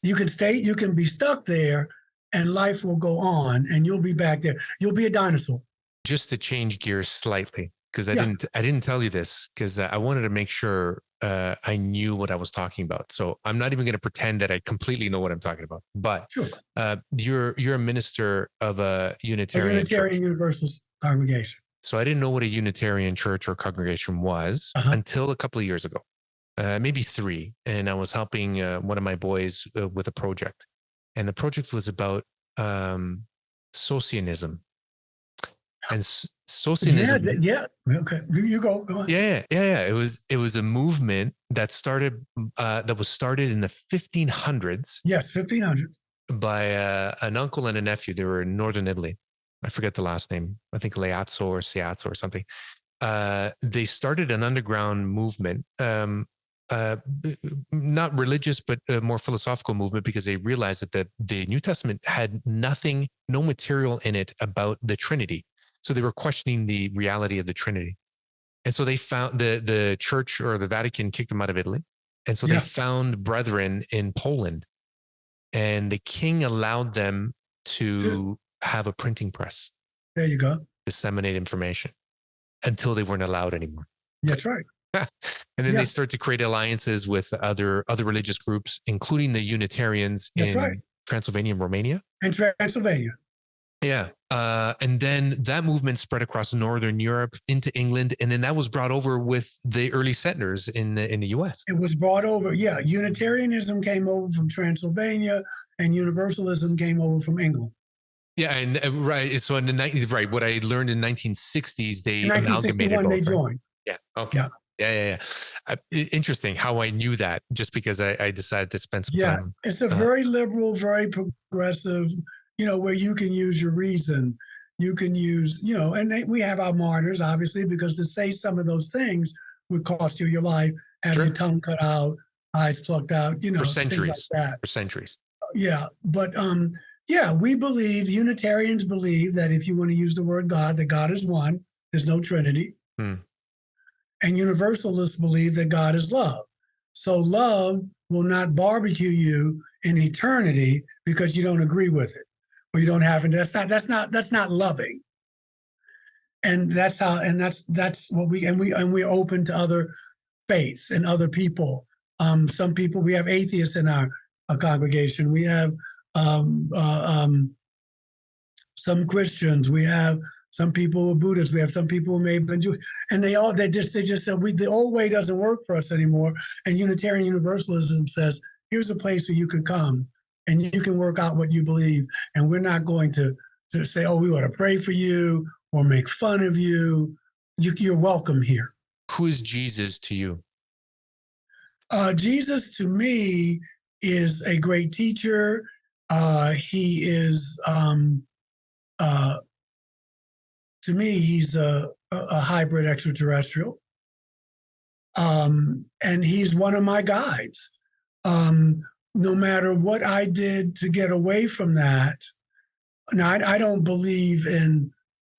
You can be stuck there and life will go on and you'll be back there. You'll be a dinosaur. Just to change gears slightly, because I didn't tell you this, because I wanted to make sure I knew what I was talking about. So I'm not even going to pretend that I completely know what I'm talking about. But you're a minister of a Unitarian Universalist congregation. So I didn't know what a Unitarian church or congregation was until a couple of years ago, maybe 3. And I was helping one of my boys with a project. And the project was about Socianism. And Socianism. Okay. You go on. Yeah. It was a movement that was started in the 1500s. Yes, 1500s. By an uncle and a nephew. They were in northern Italy. I forget the last name. I think Leazzo or Siazzo or something. They started an underground movement, not religious, but a more philosophical movement, because they realized that the New Testament had nothing, no material in it about the Trinity. So they were questioning the reality of the Trinity. And so they found the church, or the Vatican, kicked them out of Italy. And so they found brethren in Poland, and the king allowed them to have a printing press. There you go. Disseminate information until they weren't allowed anymore. That's right. And then they start to create alliances with other religious groups, including the Unitarians in Transylvania and Romania. And Transylvania. Yeah. And then that movement spread across Northern Europe into England. And then that was brought over with the early settlers in the US. It was brought over. Yeah. Unitarianism came over from Transylvania, and Universalism came over from England. Yeah. And right. So in the what I learned in 1960s, they amalgamated both. They joined. Yeah. Okay. Yeah. Interesting how I knew that, just because I decided to spend some time. It's a very liberal, very progressive, where you can use your reason. You can use, and we have our martyrs, obviously, because to say some of those things would cost you your life, have your tongue cut out, eyes plucked out, for centuries. Like that. For centuries. Yeah. But we believe, Unitarians believe that if you want to use the word God, that God is one, there's no Trinity. And Universalists believe that God is love. So love will not barbecue you in eternity because you don't agree with it, or you don't have it. That's not loving. And that's what we're open to other faiths and other people. Some people, we have atheists in our congregation. We have some Christians. We have some people who are Buddhists. We have some people who may have been Jewish, and they just said the old way doesn't work for us anymore. And Unitarian Universalism says, here's a place where you can come and you can work out what you believe, and we're not going to say, oh, we want to pray for you or make fun of you. You're welcome here. Who is Jesus to you? Jesus to me is a great teacher. He is. To me, he's a hybrid extraterrestrial. And he's one of my guides. No matter what I did to get away from that, now I don't believe in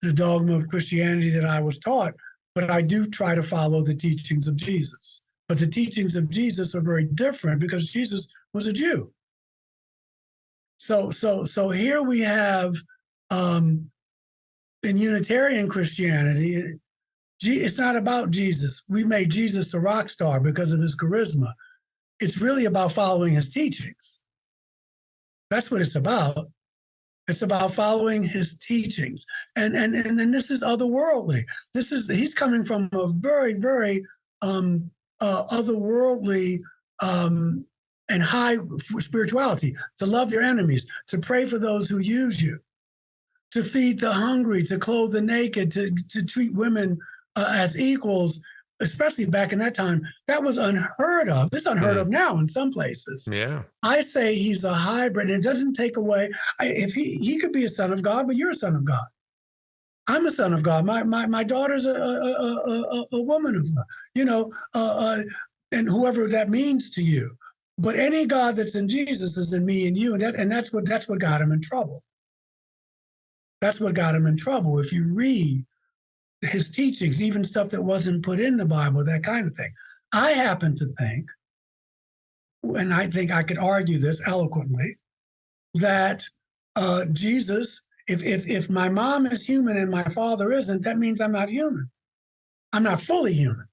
the dogma of Christianity that I was taught, but I do try to follow the teachings of Jesus. But the teachings of Jesus are very different because Jesus was a Jew. So here we have, in Unitarian Christianity, it's not about Jesus. We made Jesus the rock star because of his charisma. It's really about following his teachings. That's what it's about. It's about following his teachings. And then this is otherworldly. He's coming from a very, very otherworldly and high spirituality, to love your enemies, to pray for those who use you, to feed the hungry, to clothe the naked, to treat women as equals, especially back in that time. That was unheard of. It's unheard of now in some places. Yeah. I say he's a hybrid, and it doesn't take away. If he could be a son of God, but you're a son of God. I'm a son of God. My daughter's a woman of God, and whoever that means to you. But any God that's in Jesus is in me and you, and that's what got him in trouble. That's what got him in trouble. If you read his teachings, even stuff that wasn't put in the Bible, that kind of thing. I happen to think, and I think I could argue this eloquently, that Jesus, if my mom is human and my father isn't, that means I'm not human. I'm not fully human.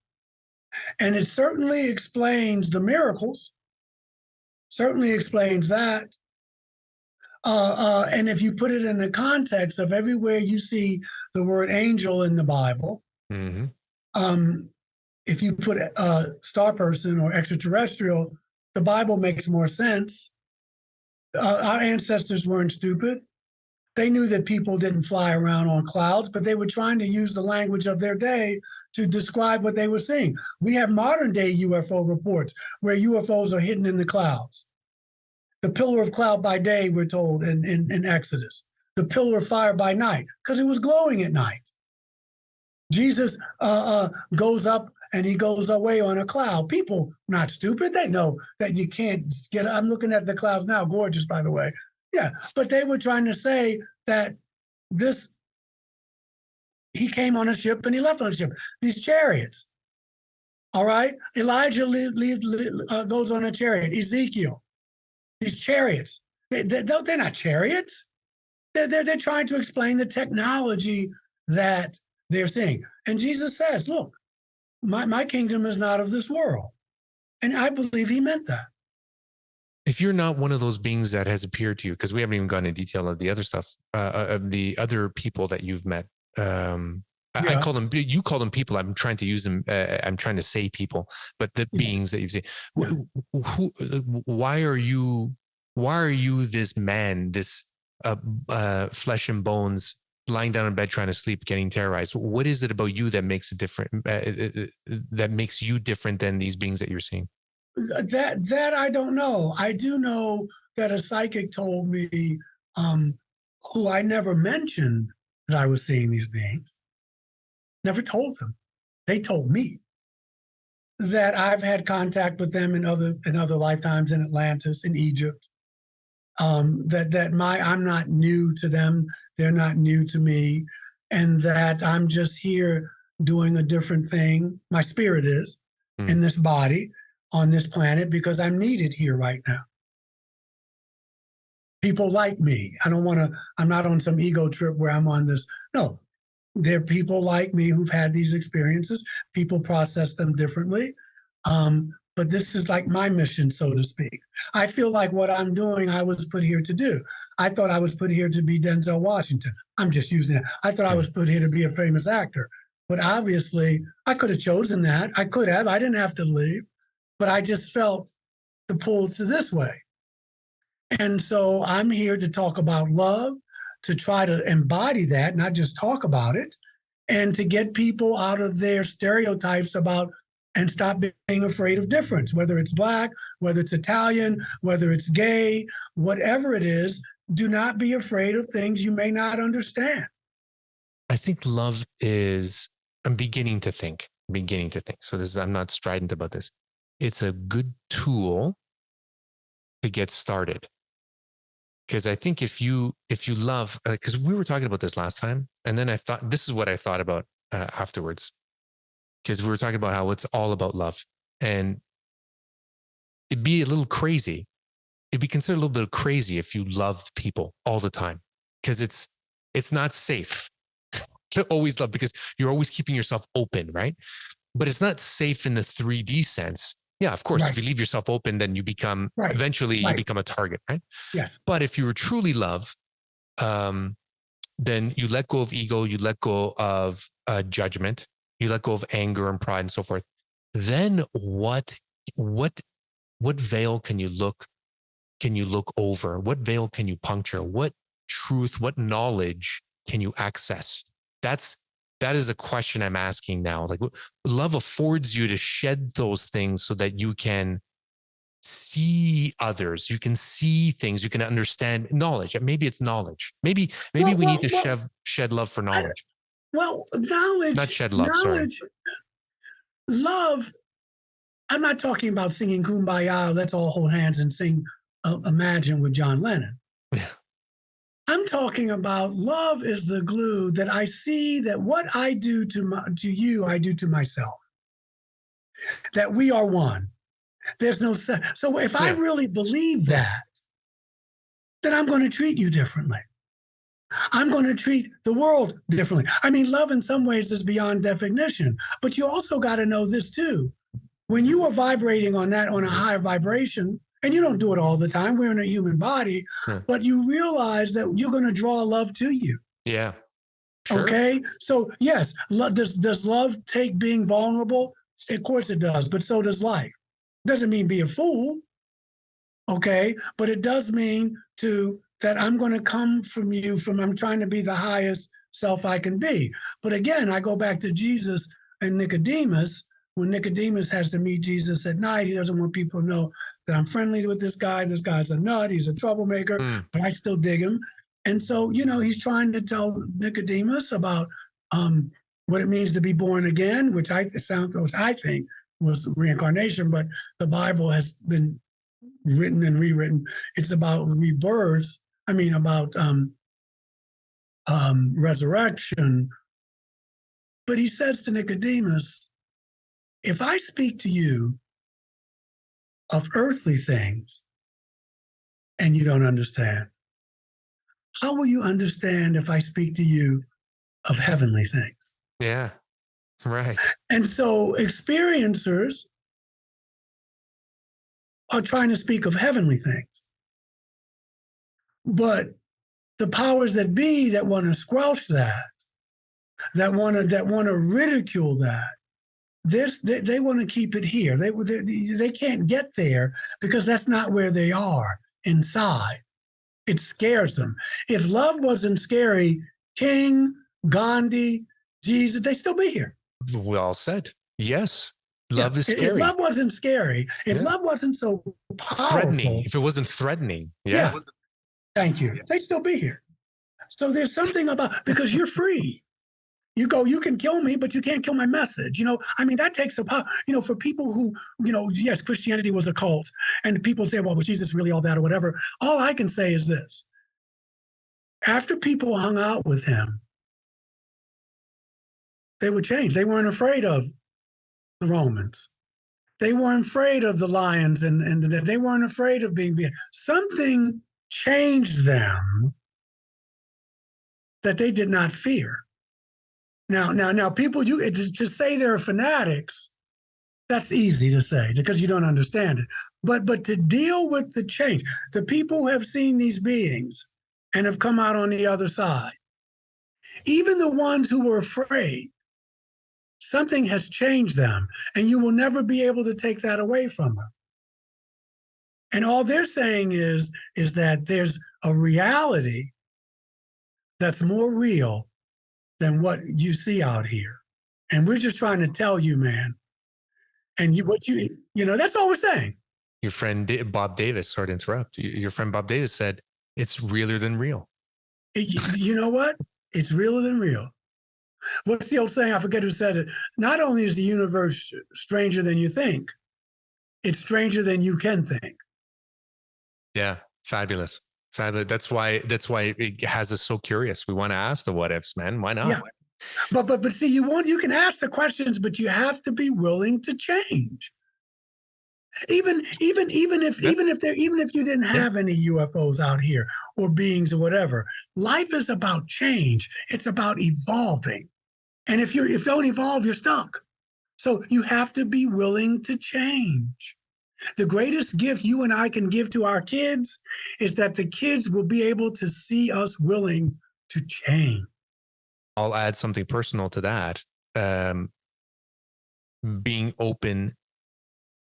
And it certainly explains the miracles, certainly explains that. And if you put it in the context of everywhere you see the word angel in the Bible, if you put star person or extraterrestrial, the Bible makes more sense. Our ancestors weren't stupid. They knew that people didn't fly around on clouds, but they were trying to use the language of their day to describe what they were seeing. We have modern day UFO reports where UFOs are hidden in the clouds. The pillar of cloud by day, we're told in Exodus. the pillar of fire by night? Because it was glowing at night. Jesus goes up and he goes away on a cloud. People not stupid. They know that you can't get. I'm looking at the clouds now. Gorgeous, by the way. Yeah, but they were trying to say that he came on a ship and he left on a ship. These chariots. All right. Elijah goes on a chariot. Ezekiel. These chariots. They're not chariots. They're trying to explain the technology that they're seeing. And Jesus says, look, my kingdom is not of this world. And I believe he meant that. If you're not one of those beings that has appeared to you, because we haven't even gone into detail of the other stuff, of the other people that you've met. I call them, you call them people. I'm trying to use them. I'm trying to say people, but the beings that you've seen. Why are you this man, this flesh and bones, lying down in bed trying to sleep, getting terrorized? What is it about you that makes it different? That makes you different than these beings that you're seeing? That I don't know. I do know that a psychic told me, who I never mentioned that I was seeing these beings. Never told them. They told me that I've had contact with them in other lifetimes, in Atlantis, in Egypt. I'm not new to them. They're not new to me, and that I'm just here doing a different thing. My spirit is in this body on this planet because I'm needed here right now. People like me. I'm not on some ego trip where I'm on this. No, there are people like me who've had these experiences. People process them differently. But this is like my mission, so to speak. I feel like what I'm doing, I was put here to do. I thought I was put here to be Denzel Washington. I'm just using it. I thought I was put here to be a famous actor. But obviously, I could have chosen that. I could have. I didn't have to leave. But I just felt the pull to this way. And so I'm here to talk about love, to try to embody that, not just talk about it, and to get people out of their stereotypes about and stop being afraid of difference, whether it's Black, whether it's Italian, whether it's gay, whatever it is. Do not be afraid of things you may not understand. I think love is, I'm beginning to think. So I'm not strident about this. It's a good tool to get started. Because I think if you love, because we were talking about this last time, and then I thought, this is what I thought about afterwards. Because we were talking about how it's all about love. And it'd be a little crazy. It'd be considered a little bit crazy if you loved people all the time. Because it's not safe to always love, because you're always keeping yourself open, right? But it's not safe in the 3D sense. Yeah, of course, if you leave yourself open, then you become, eventually you become a target, right? Yes. But if you truly love, then you let go of ego, you let go of judgment, you let go of anger and pride and so forth. Then what veil can you look over? What veil can you puncture? What truth, what knowledge can you access? That is a question I'm asking now. Like, love affords you to shed those things so that you can see others, you can see things, you can understand knowledge. Maybe it's knowledge. Maybe we need to shed love for knowledge. Knowledge, not shed love. Knowledge, sorry. Love. I'm not talking about singing Kumbaya. Let's all hold hands and sing Imagine with John Lennon. Yeah. I'm talking about love is the glue that I see that what I do to you, I do to myself. That we are one. There's no sense. So if I really believe that, then I'm going to treat you differently. I'm going to treat the world differently. I mean, love in some ways is beyond definition, but you also got to know this too. When you are vibrating on a higher vibration, and you don't do it all the time, we're in a human body, but you realize that you're going to draw love to you. Yeah. Sure. Okay. So yes, does love take being vulnerable? Of course it does, but so does life. Doesn't mean be a fool. Okay. But it does mean that I'm going to come from you I'm trying to be the highest self I can be. But again, I go back to Jesus and Nicodemus. When Nicodemus has to meet Jesus at night, he doesn't want people to know that I'm friendly with this guy. This guy's a nut. He's a troublemaker, but I still dig him. And so, he's trying to tell Nicodemus about what it means to be born again, which I think was reincarnation, but the Bible has been written and rewritten. It's about rebirth. I mean, about resurrection. But he says to Nicodemus, if I speak to you of earthly things and you don't understand, how will you understand if I speak to you of heavenly things? Yeah, right. And so experiencers are trying to speak of heavenly things. But the powers that be that want to squelch that want to ridicule that, they want to keep it here. They can't get there because that's not where they are inside. It scares them. If love wasn't scary, King, Gandhi, Jesus, they'd still be here. Well said. Yes. Love is scary. If love wasn't scary, if love wasn't so powerful. Threatening. If it wasn't threatening. Yeah. Thank you. They'd still be here. So there's something about, because you're free. You can kill me, but you can't kill my message. That takes a power, for people who, yes, Christianity was a cult. And people say, well, was Jesus really all that or whatever? All I can say is this. After people hung out with him, they would change. They weren't afraid of the Romans. They weren't afraid of the lions and they weren't afraid of being. Something changed them that they did not fear. Now, people, to say they're fanatics, that's easy to say because you don't understand it. But to deal with the change, the people who have seen these beings and have come out on the other side, even the ones who were afraid, something has changed them, and you will never be able to take that away from them. And all they're saying is that there's a reality that's more real than what you see out here. And we're just trying to tell you, man. And that's all we're saying. Your friend Bob Davis, sorry to interrupt. Your friend Bob Davis said, it's realer than real. You know what? It's realer than real. What's the old saying? I forget who said it. Not only is the universe stranger than you think, it's stranger than you can think. Yeah, fabulous. That's why it has us so curious. We want to ask the what ifs, man. Why not? Yeah. But see, you can ask the questions, but you have to be willing to change. Even if you didn't have any UFOs out here or beings or whatever, life is about change. It's about evolving. And if you don't evolve, you're stuck. So you have to be willing to change. The greatest gift you and I can give to our kids is that the kids will be able to see us willing to change. I'll add something personal to that. Being open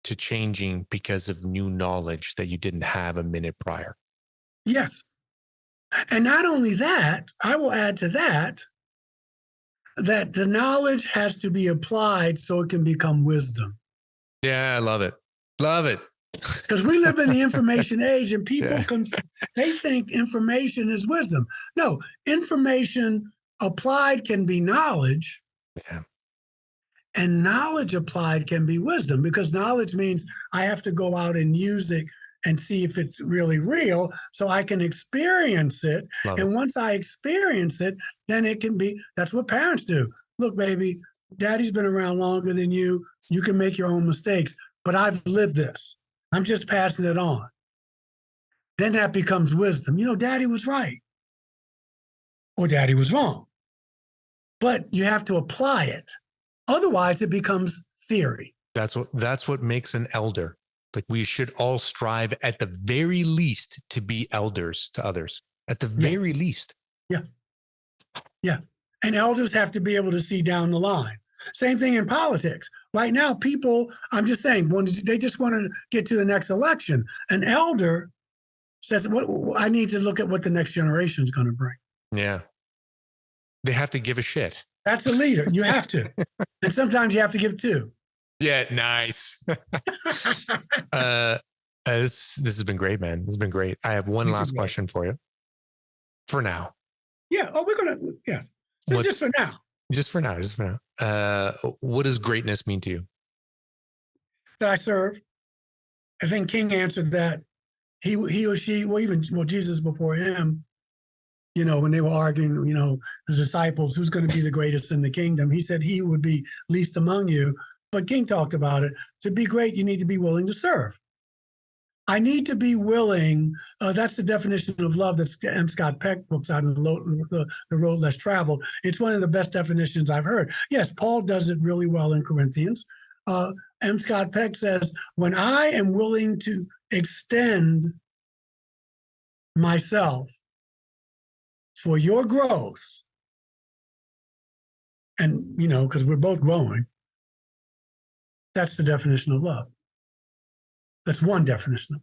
to changing because of new knowledge that you didn't have a minute prior. Yes. And not only that, I will add to that the knowledge has to be applied so it can become wisdom. Yeah, I love it. Love it. Because we live in the information age and people they think information is wisdom. No, information applied can be knowledge. Yeah. And knowledge applied can be wisdom, because knowledge means I have to go out and use it and see if it's really real so I can experience it. And once I experience it, then it can be, that's what parents do. Look, baby, daddy's been around longer than you. You can make your own mistakes, but I've lived this. I'm just passing it on. Then that becomes wisdom. Daddy was right or daddy was wrong, but you have to apply it. Otherwise, it becomes theory. That's what makes an elder. Like, we should all strive at the very least to be elders to others. At the very least. Yeah. And elders have to be able to see down the line. Same thing in politics. Right now, people, I'm just saying, when they just want to get to the next election, an elder says, I need to look at what the next generation is going to bring. Yeah. They have to give a shit. That's a leader. You have to. And sometimes you have to give two. Yeah, nice. This has been great, man. This has been great. I have one last question for you. For now. Yeah. Oh, this is just for now. Just for now. What does greatness mean to you? That I serve. I think King answered that. He or she, Jesus before him, when they were arguing, the disciples, who's going to be the greatest in the kingdom? He said he would be least among you. But King talked about it. To be great, you need to be willing to serve. I need to be willing. That's the definition of love that M. Scott Peck books out in the Road Less Traveled. It's one of the best definitions I've heard. Yes, Paul does it really well in Corinthians. M. Scott Peck says, when I am willing to extend myself for your growth, and, because we're both growing, that's the definition of love. That's one definition.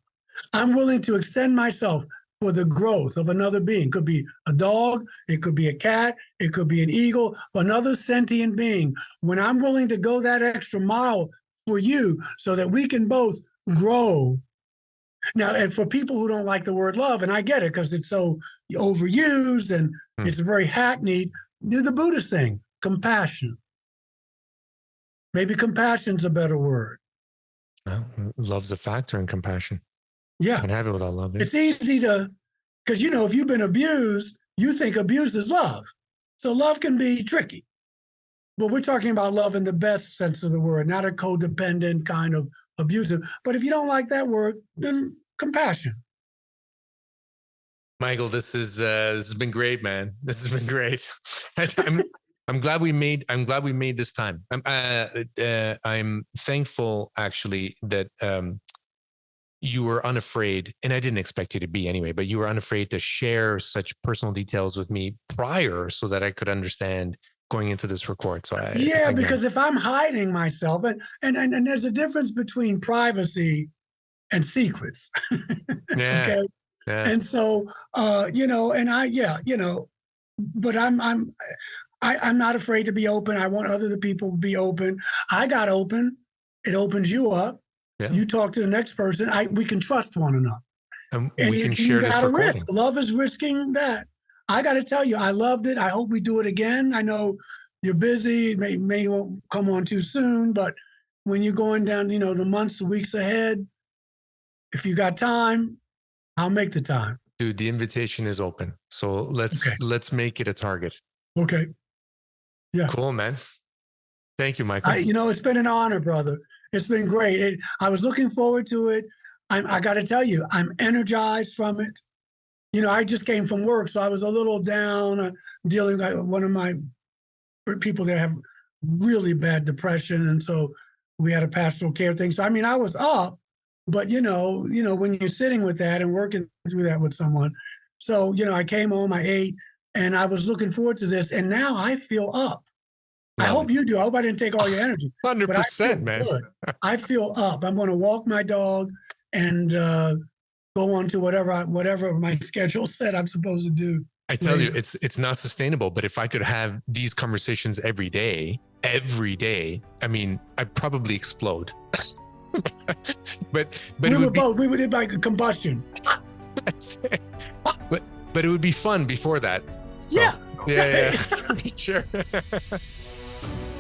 I'm willing to extend myself for the growth of another being. It could be a dog, it could be a cat, it could be an eagle, another sentient being. When I'm willing to go that extra mile for you so that we can both grow. Now, and for people who don't like the word love, and I get it because it's so overused and it's very hackneyed, do the Buddhist thing, compassion. Maybe compassion's a better word. Well, love's a factor in compassion. Yeah. Can't have it without love. It's easy to, because, if you've been abused, you think abuse is love. So love can be tricky. But we're talking about love in the best sense of the word, not a codependent kind of abusive. But if you don't like that word, then compassion. Michael, this has been great, man. This has been great. I'm glad we made this time. I'm thankful actually that you were unafraid, and I didn't expect you to be anyway, but you were unafraid to share such personal details with me prior so that I could understand going into this record. So because if I'm hiding myself, and there's a difference between privacy and secrets. Yeah. Okay. Yeah. And so, but I'm not afraid to be open. I want other people to be open. I got open. It opens you up. Yeah. You talk to the next person. We can trust one another. And we can share this recording. Risk. Love is risking that. I got to tell you, I loved it. I hope we do it again. I know you're busy. May won't come on too soon, but when you're going down, the months, the weeks ahead, if you got time, I'll make the time. Dude, the invitation is open. So let's make it a target. Okay. Yeah. Cool, man. Thank you, Michael. It's been an honor, brother. It's been great. I was looking forward to it. I got to tell you, I'm energized from it. I just came from work, so I was a little down, dealing with one of my people that have really bad depression. And so we had a pastoral care thing. So, I was up, but, when you're sitting with that and working through that with someone. So, I came home, I ate, and I was looking forward to this. And now I feel up. I hope you do. I hope I didn't take all your energy. 100%, man. Good. I feel up. I'm going to walk my dog and go on to whatever my schedule said I'm supposed to do. I tell you, it's not sustainable. But if I could have these conversations every day, I'd probably explode. but we would do by combustion. but it would be fun before that. So, yeah. Sure.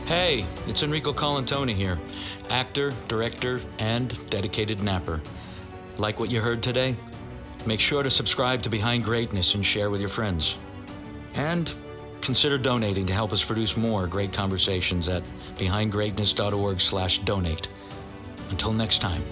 Hey, it's Enrico Colantoni here, actor, director, and dedicated napper. Like what you heard today? Make sure to subscribe to Behind Greatness and share with your friends. And consider donating to help us produce more great conversations at behindgreatness.org/donate. Until next time.